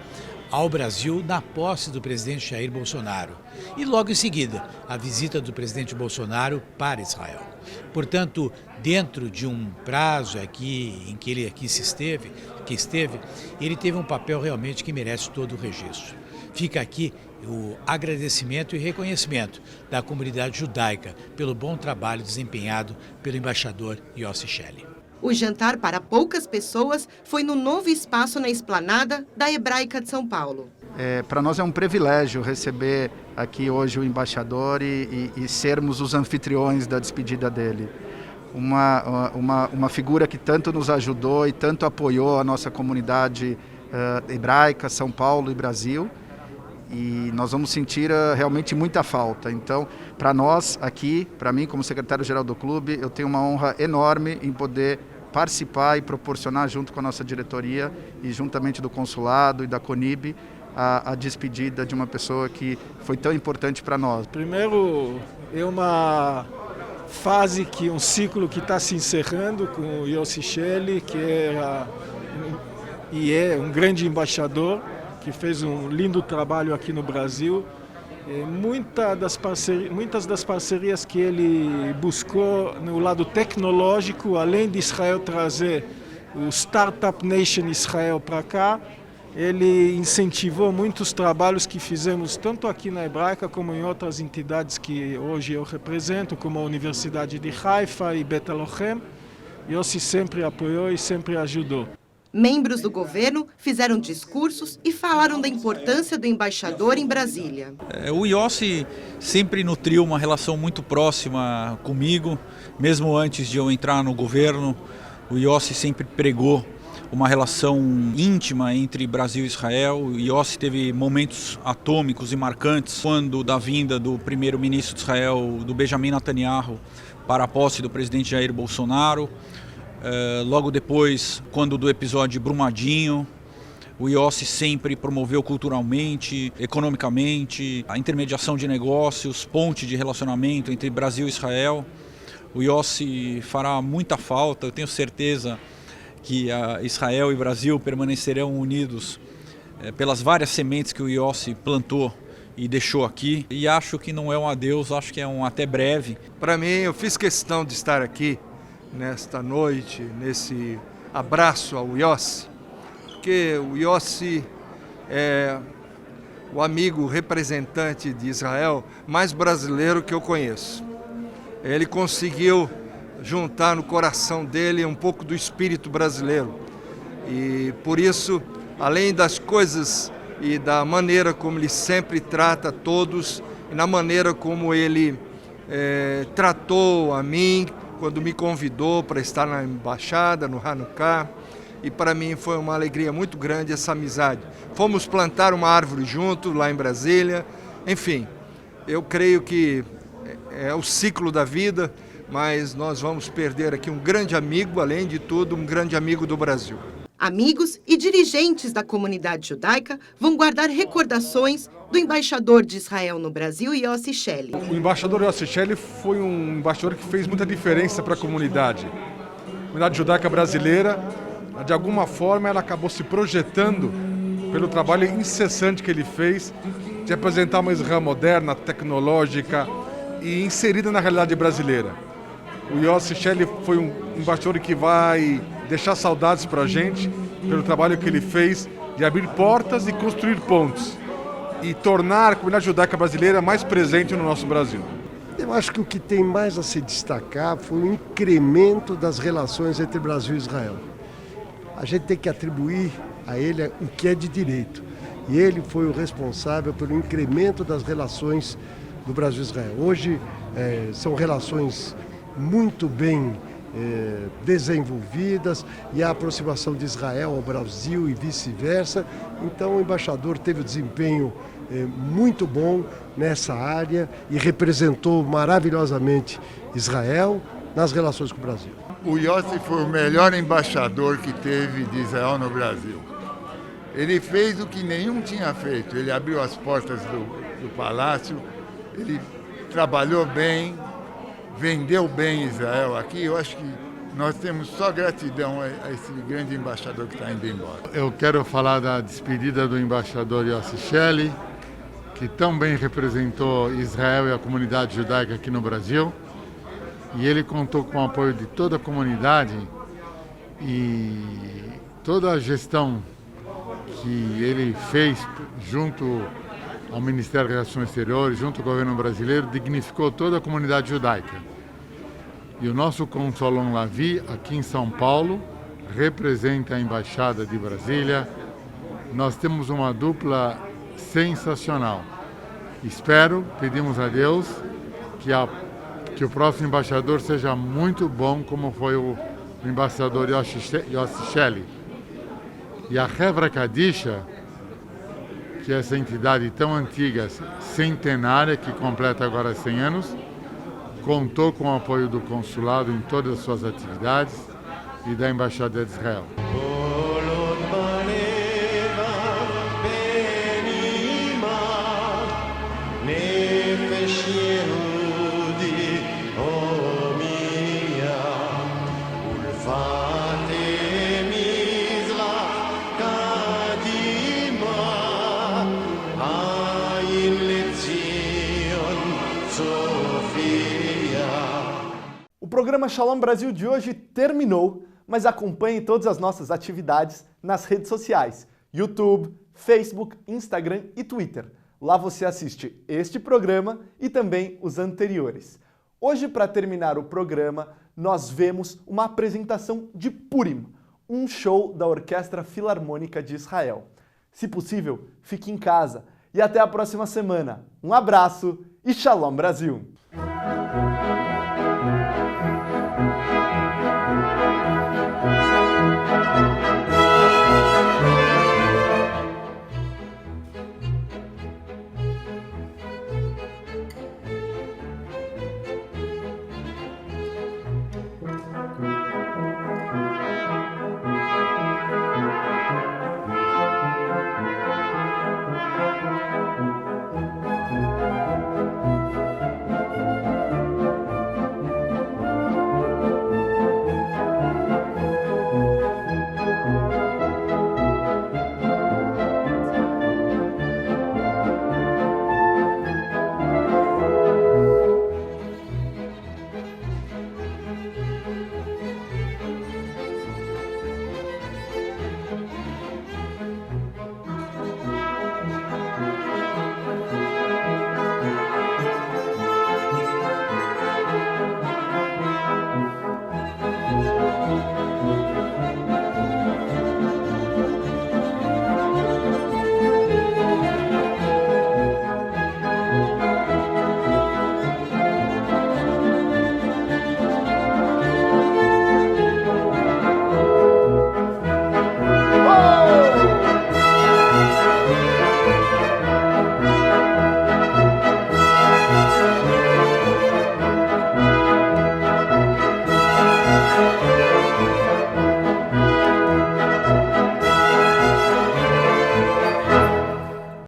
ao Brasil na posse do presidente Jair Bolsonaro e logo em seguida a visita do presidente Bolsonaro para Israel. Portanto, dentro de um prazo aqui em que ele aqui esteve, ele teve um papel realmente que merece todo o registro. Fica aqui o agradecimento e reconhecimento da comunidade judaica pelo bom trabalho desempenhado pelo embaixador Yossi Shelley. O jantar para poucas pessoas foi no novo espaço na esplanada da Hebraica de São Paulo. Para nós é um privilégio receber aqui hoje o embaixador e sermos os anfitriões da despedida dele. Uma figura que tanto nos ajudou e tanto apoiou a nossa comunidade hebraica, São Paulo e Brasil. E nós vamos sentir realmente muita falta. Então, para nós aqui, para mim como secretário-geral do clube, eu tenho uma honra enorme em poder participar e proporcionar junto com a nossa diretoria e juntamente do consulado e da CONIB a despedida de uma pessoa que foi tão importante para nós. Primeiro, é uma fase, um ciclo que está se encerrando com o Yossi Shelley, que é um grande embaixador, que fez um lindo trabalho aqui no Brasil. Muitas das parcerias que ele buscou no lado tecnológico, além de Israel trazer o Startup Nation Israel para cá, ele incentivou muitos trabalhos que fizemos tanto aqui na Hebraica como em outras entidades que hoje eu represento, como a Universidade de Haifa e Bet Halochem. Yossi sempre apoiou e sempre ajudou. Membros do governo fizeram discursos e falaram da importância do embaixador em Brasília. O Yossi sempre nutriu uma relação muito próxima comigo, mesmo antes de eu entrar no governo. O Yossi sempre pregou uma relação íntima entre Brasil e Israel. O Yossi teve momentos atômicos e marcantes quando da vinda do primeiro-ministro de Israel, do Benjamin Netanyahu, para a posse do presidente Jair Bolsonaro. Logo depois, quando do episódio Brumadinho, o Yossi sempre promoveu culturalmente, economicamente, a intermediação de negócios, ponte de relacionamento entre Brasil e Israel. O Yossi fará muita falta, eu tenho certeza que Israel e Brasil permanecerão unidos pelas várias sementes que o Yossi plantou e deixou aqui. E acho que não é um adeus, acho que é um até breve. Para mim, eu fiz questão de estar aqui nesta noite, nesse abraço ao Yossi, porque o Yossi é o amigo representante de Israel mais brasileiro que eu conheço. Ele conseguiu juntar no coração dele um pouco do espírito brasileiro. E por isso, além das coisas e da maneira como ele sempre trata todos, e na maneira como ele tratou a mim, quando me convidou para estar na embaixada, no Hanukkah, e para mim foi uma alegria muito grande essa amizade. Fomos plantar uma árvore juntos lá em Brasília, enfim, eu creio que é o ciclo da vida, mas nós vamos perder aqui um grande amigo, além de tudo, um grande amigo do Brasil. Amigos e dirigentes da comunidade judaica vão guardar recordações do embaixador de Israel no Brasil, Yossi Shelley. O embaixador Yossi Shelley foi um embaixador que fez muita diferença para a comunidade. A comunidade judaica brasileira, de alguma forma, ela acabou se projetando pelo trabalho incessante que ele fez de apresentar uma Israel moderna, tecnológica e inserida na realidade brasileira. O Yossi Shelley foi um embaixador que vai deixar saudades para a gente pelo trabalho que ele fez de abrir portas e construir pontes e tornar a comunidade judaica brasileira mais presente no nosso Brasil. Eu acho que o que tem mais a se destacar foi o incremento das relações entre Brasil e Israel. A gente tem que atribuir a ele o que é de direito. E ele foi o responsável pelo incremento das relações do Brasil e Israel. Hoje são relações muito bem desenvolvidas e a aproximação de Israel ao Brasil e vice-versa. Então o embaixador teve um desempenho muito bom nessa área e representou maravilhosamente Israel nas relações com o Brasil. O Yossi foi o melhor embaixador que teve de Israel no Brasil. Ele fez o que nenhum tinha feito. Ele abriu as portas do palácio, ele trabalhou bem, vendeu bem Israel aqui. Eu acho que nós temos só gratidão a esse grande embaixador que está indo embora. Eu quero falar da despedida do embaixador Yossi Shelley, que tão bem representou Israel e a comunidade judaica aqui no Brasil. E ele contou com o apoio de toda a comunidade e toda a gestão que ele fez junto ao Ministério das Relações Exteriores, junto ao governo brasileiro, dignificou toda a comunidade judaica. E o nosso cônsul Alon Lavi, aqui em São Paulo, representa a Embaixada de Brasília. Nós temos uma dupla sensacional. Pedimos a Deus que o próximo embaixador seja muito bom, como foi o embaixador Yossi Shelley. E a Hevra Kadisha, que é essa entidade tão antiga, centenária, que completa agora 100 anos, contou com o apoio do consulado em todas as suas atividades e da Embaixada de Israel. O programa Shalom Brasil de hoje terminou, mas acompanhe todas as nossas atividades nas redes sociais, YouTube, Facebook, Instagram e Twitter. Lá você assiste este programa e também os anteriores. Hoje, para terminar o programa, nós vemos uma apresentação de Purim, um show da Orquestra Filarmônica de Israel. Se possível, fique em casa e até a próxima semana. Um abraço e Shalom Brasil!